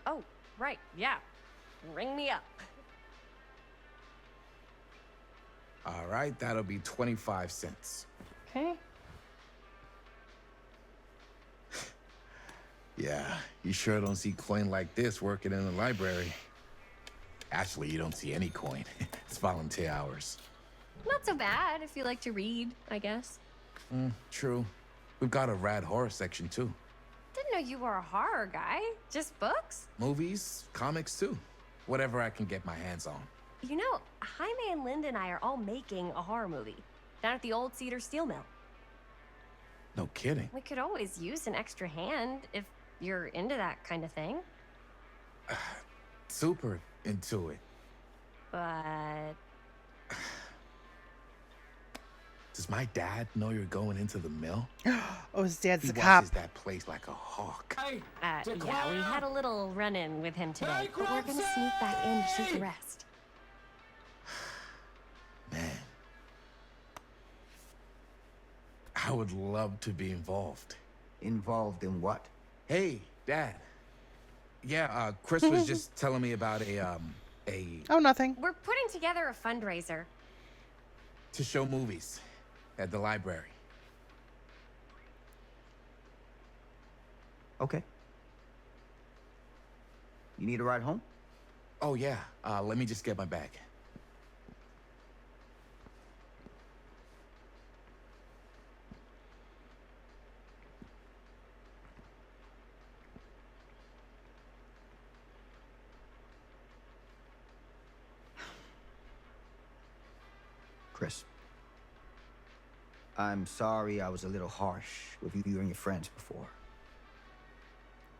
Oh, right, yeah. Ring me up. All right, that'll be 25 cents. Okay. Yeah, you sure don't see coin like this working in the library. Actually, you don't see any coin. It's volunteer hours. Not so bad if you like to read, I guess. True. We've got a rad horror section, too. Didn't know you were a horror guy. Just books? Movies, comics, too. Whatever I can get my hands on. You know, Jaime and Linda and I are all making a horror movie down at the old Cedar Steel Mill. No kidding. We could always use an extra hand if you're into that kind of thing. Super into it. But... Does my dad know you're going into the mill? Oh, his dad's he a cop. watches that place like a hawk. yeah, we had a little run-in with him today, but we're gonna sneak back in to shoot the rest. Man. I would love to be involved. Involved in what? Hey, Dad. Yeah, Chris was just telling me about a... Oh, nothing. We're putting together a fundraiser. To show movies at the library. Okay. You need a ride home? Oh, yeah. Let me just get my bag. Chris. I'm sorry I was a little harsh with you and your friends before.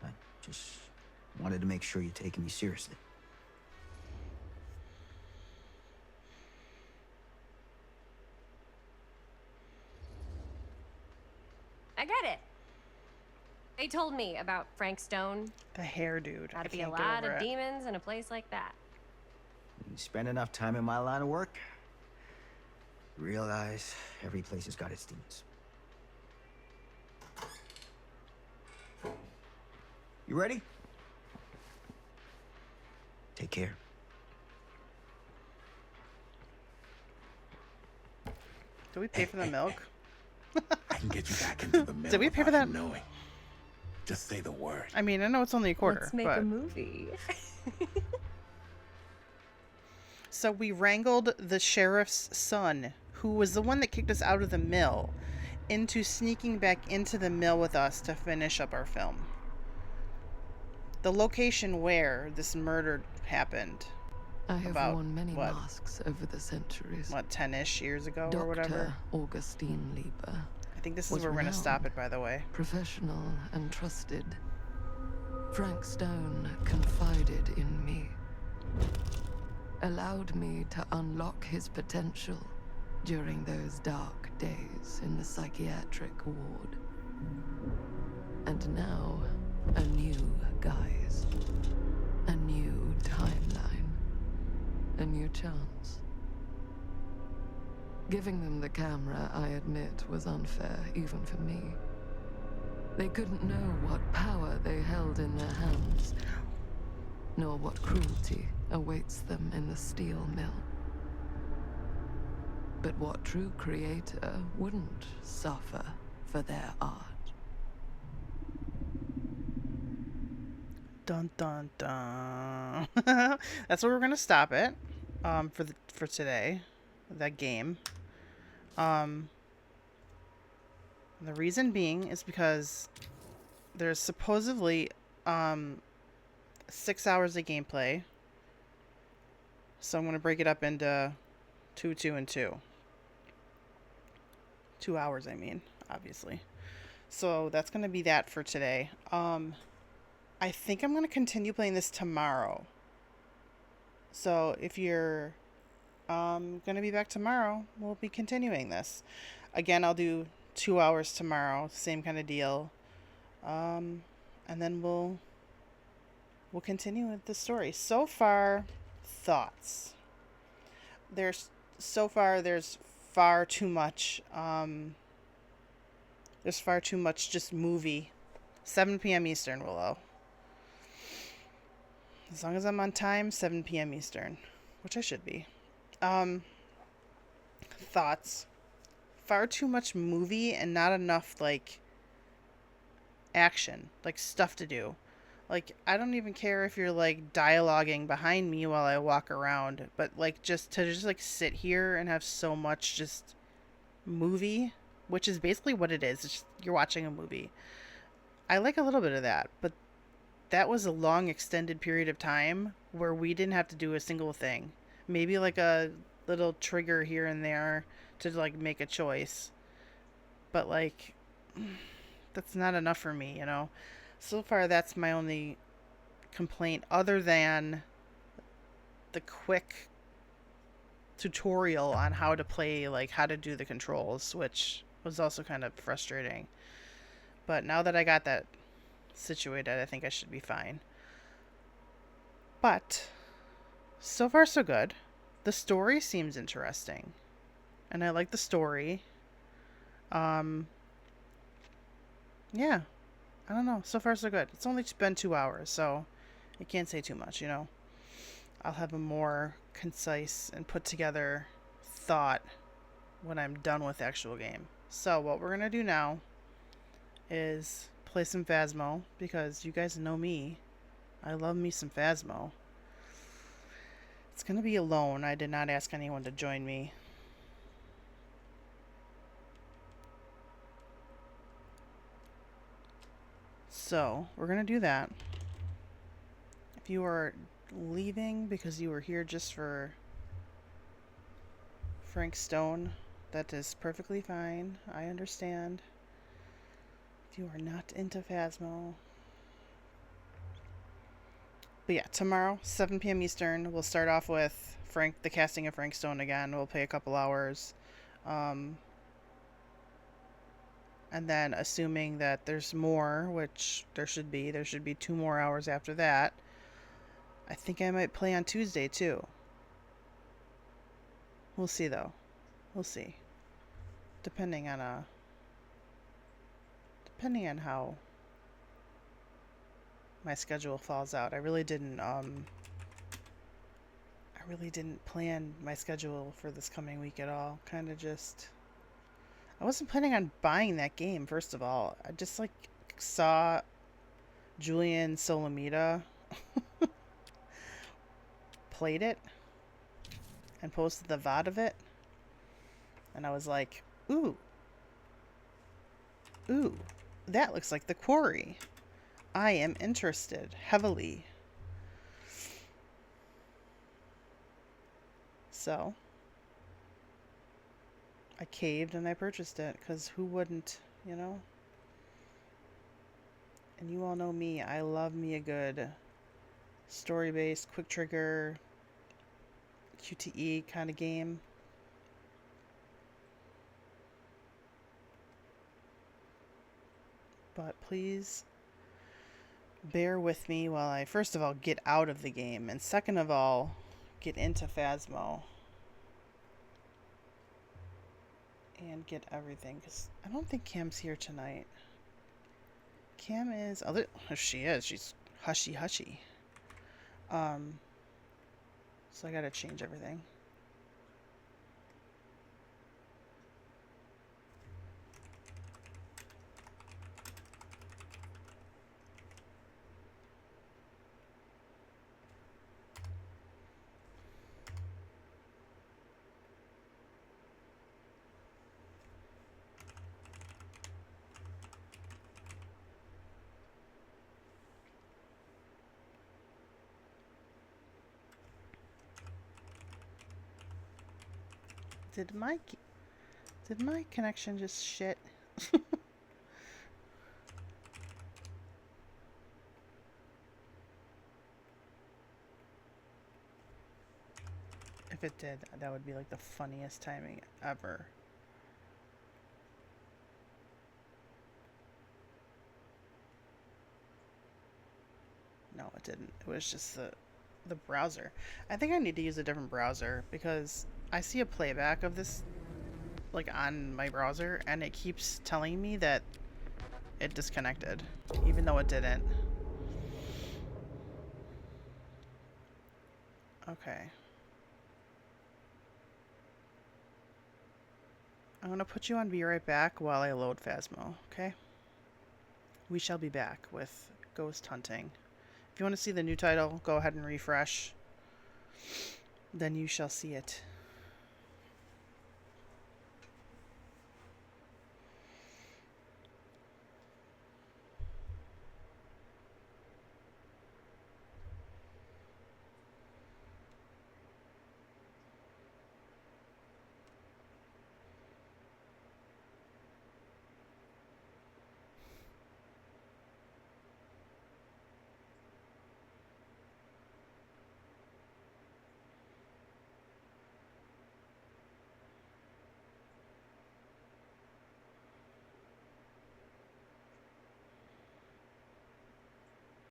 I just wanted to make sure you're taking me seriously. I get it. They told me about Frank Stone. The hair dude. Gotta I be a can't get lot over of it. demons in a place like that. You spend enough time in my line of work, you realize every place has got its demons. You ready? Take care. Do we pay for the milk? I can get you back into the mill. Did we pay for that? Knowing. Just say the word. I mean, I know it's only a quarter. Let's make but... a movie. So we wrangled the sheriff's son, who was the one that kicked us out of the mill, into sneaking back into the mill with us to finish up our film. The location where this murder happened. I have about, worn many what, masks over the centuries. What, 10-ish years ago Dr. or whatever? Augustine Lieber. I think this is was where we're going to stop renowned, it, by the way. Professional and trusted. Frank Stone confided in me. Allowed me to unlock his potential during those dark days in the psychiatric ward. And now, a new guise. A new timeline. A new chance. Giving them the camera, I admit, was unfair, even for me. They couldn't know what power they held in their hands, nor what cruelty awaits them in the steel mill. But what true creator wouldn't suffer for their art? Dun dun dun. That's where we're gonna stop it. For today, that game. The reason being is because there's supposedly 6 hours of gameplay. So I'm gonna break it up into 2, 2, and 2. 2 hours, I mean, obviously. So that's gonna be that for today. I think I'm going to continue playing this tomorrow. So if you're going to be back tomorrow, we'll be continuing this. Again, I'll do 2 hours tomorrow, same kind of deal. And then we'll continue with the story. So far, thoughts. There's far too much. There's far too much just movie. 7 p.m. Eastern, Willow. As long as I'm on time, 7 p.m. Eastern, which I should be. Thoughts. Far too much movie and not enough, like, action, like, stuff to do. Like, I don't even care if you're, like, dialoguing behind me while I walk around, but, like, just like, sit here and have so much just movie, which is basically what it is. It's just, you're watching a movie. I like a little bit of that, but that was a long extended period of time where we didn't have to do a single thing. Maybe like a little trigger here and there to like make a choice. But like, that's not enough for me, you know? So far, that's my only complaint, other than the quick tutorial on how to play, like how to do the controls, which was also kind of frustrating. But now that I got that situated, I think I should be fine. But so far so good. The story seems interesting, and I like the story. Yeah, I don't know. So far so good. It's only been 2 hours, so I can't say too much, you know. I'll have a more concise and put together thought when I'm done with the actual game. So what we're gonna do now is play some Phasmo, because you guys know me. I love me some Phasmo. It's gonna be alone. I did not ask anyone to join me. So, we're gonna do that. If you are leaving because you were here just for Frank Stone, that is perfectly fine. I understand. If you are not into Phasmo. But yeah, tomorrow, 7 p.m. Eastern, we'll start off with the casting of Frank Stone again. We'll play a couple hours. And then, assuming that there's more, which there should be 2 more hours after that. I think I might play on Tuesday, too. We'll see, though. We'll see. Depending on how my schedule falls out. I really didn't plan my schedule for this coming week at all. Kind of just, I wasn't planning on buying that game, first of all. I just like saw Julian Solomita played it and posted the VOD of it, and I was like, ooh, that looks like The Quarry. I am interested heavily. So I caved and I purchased it, because who wouldn't, you know? And you all know me, I love me a good story-based, quick trigger, QTE kind of game. But please bear with me while I, first of all, get out of the game, and second of all, get into Phasmo. And get everything, because I don't think Cam's here tonight. Cam is, oh, she is, she's hushy. So I gotta change everything. Did my connection just shit? If it did, that would be like the funniest timing ever. No, it didn't. It was just the browser. I think I need to use a different browser, because I see a playback of this like on my browser, and it keeps telling me that it disconnected, even though it didn't. Okay. I'm gonna put you on Be Right Back while I load Phasmo, okay? We shall be back with Ghost Hunting. If you want to see the new title, go ahead and refresh. Then you shall see it.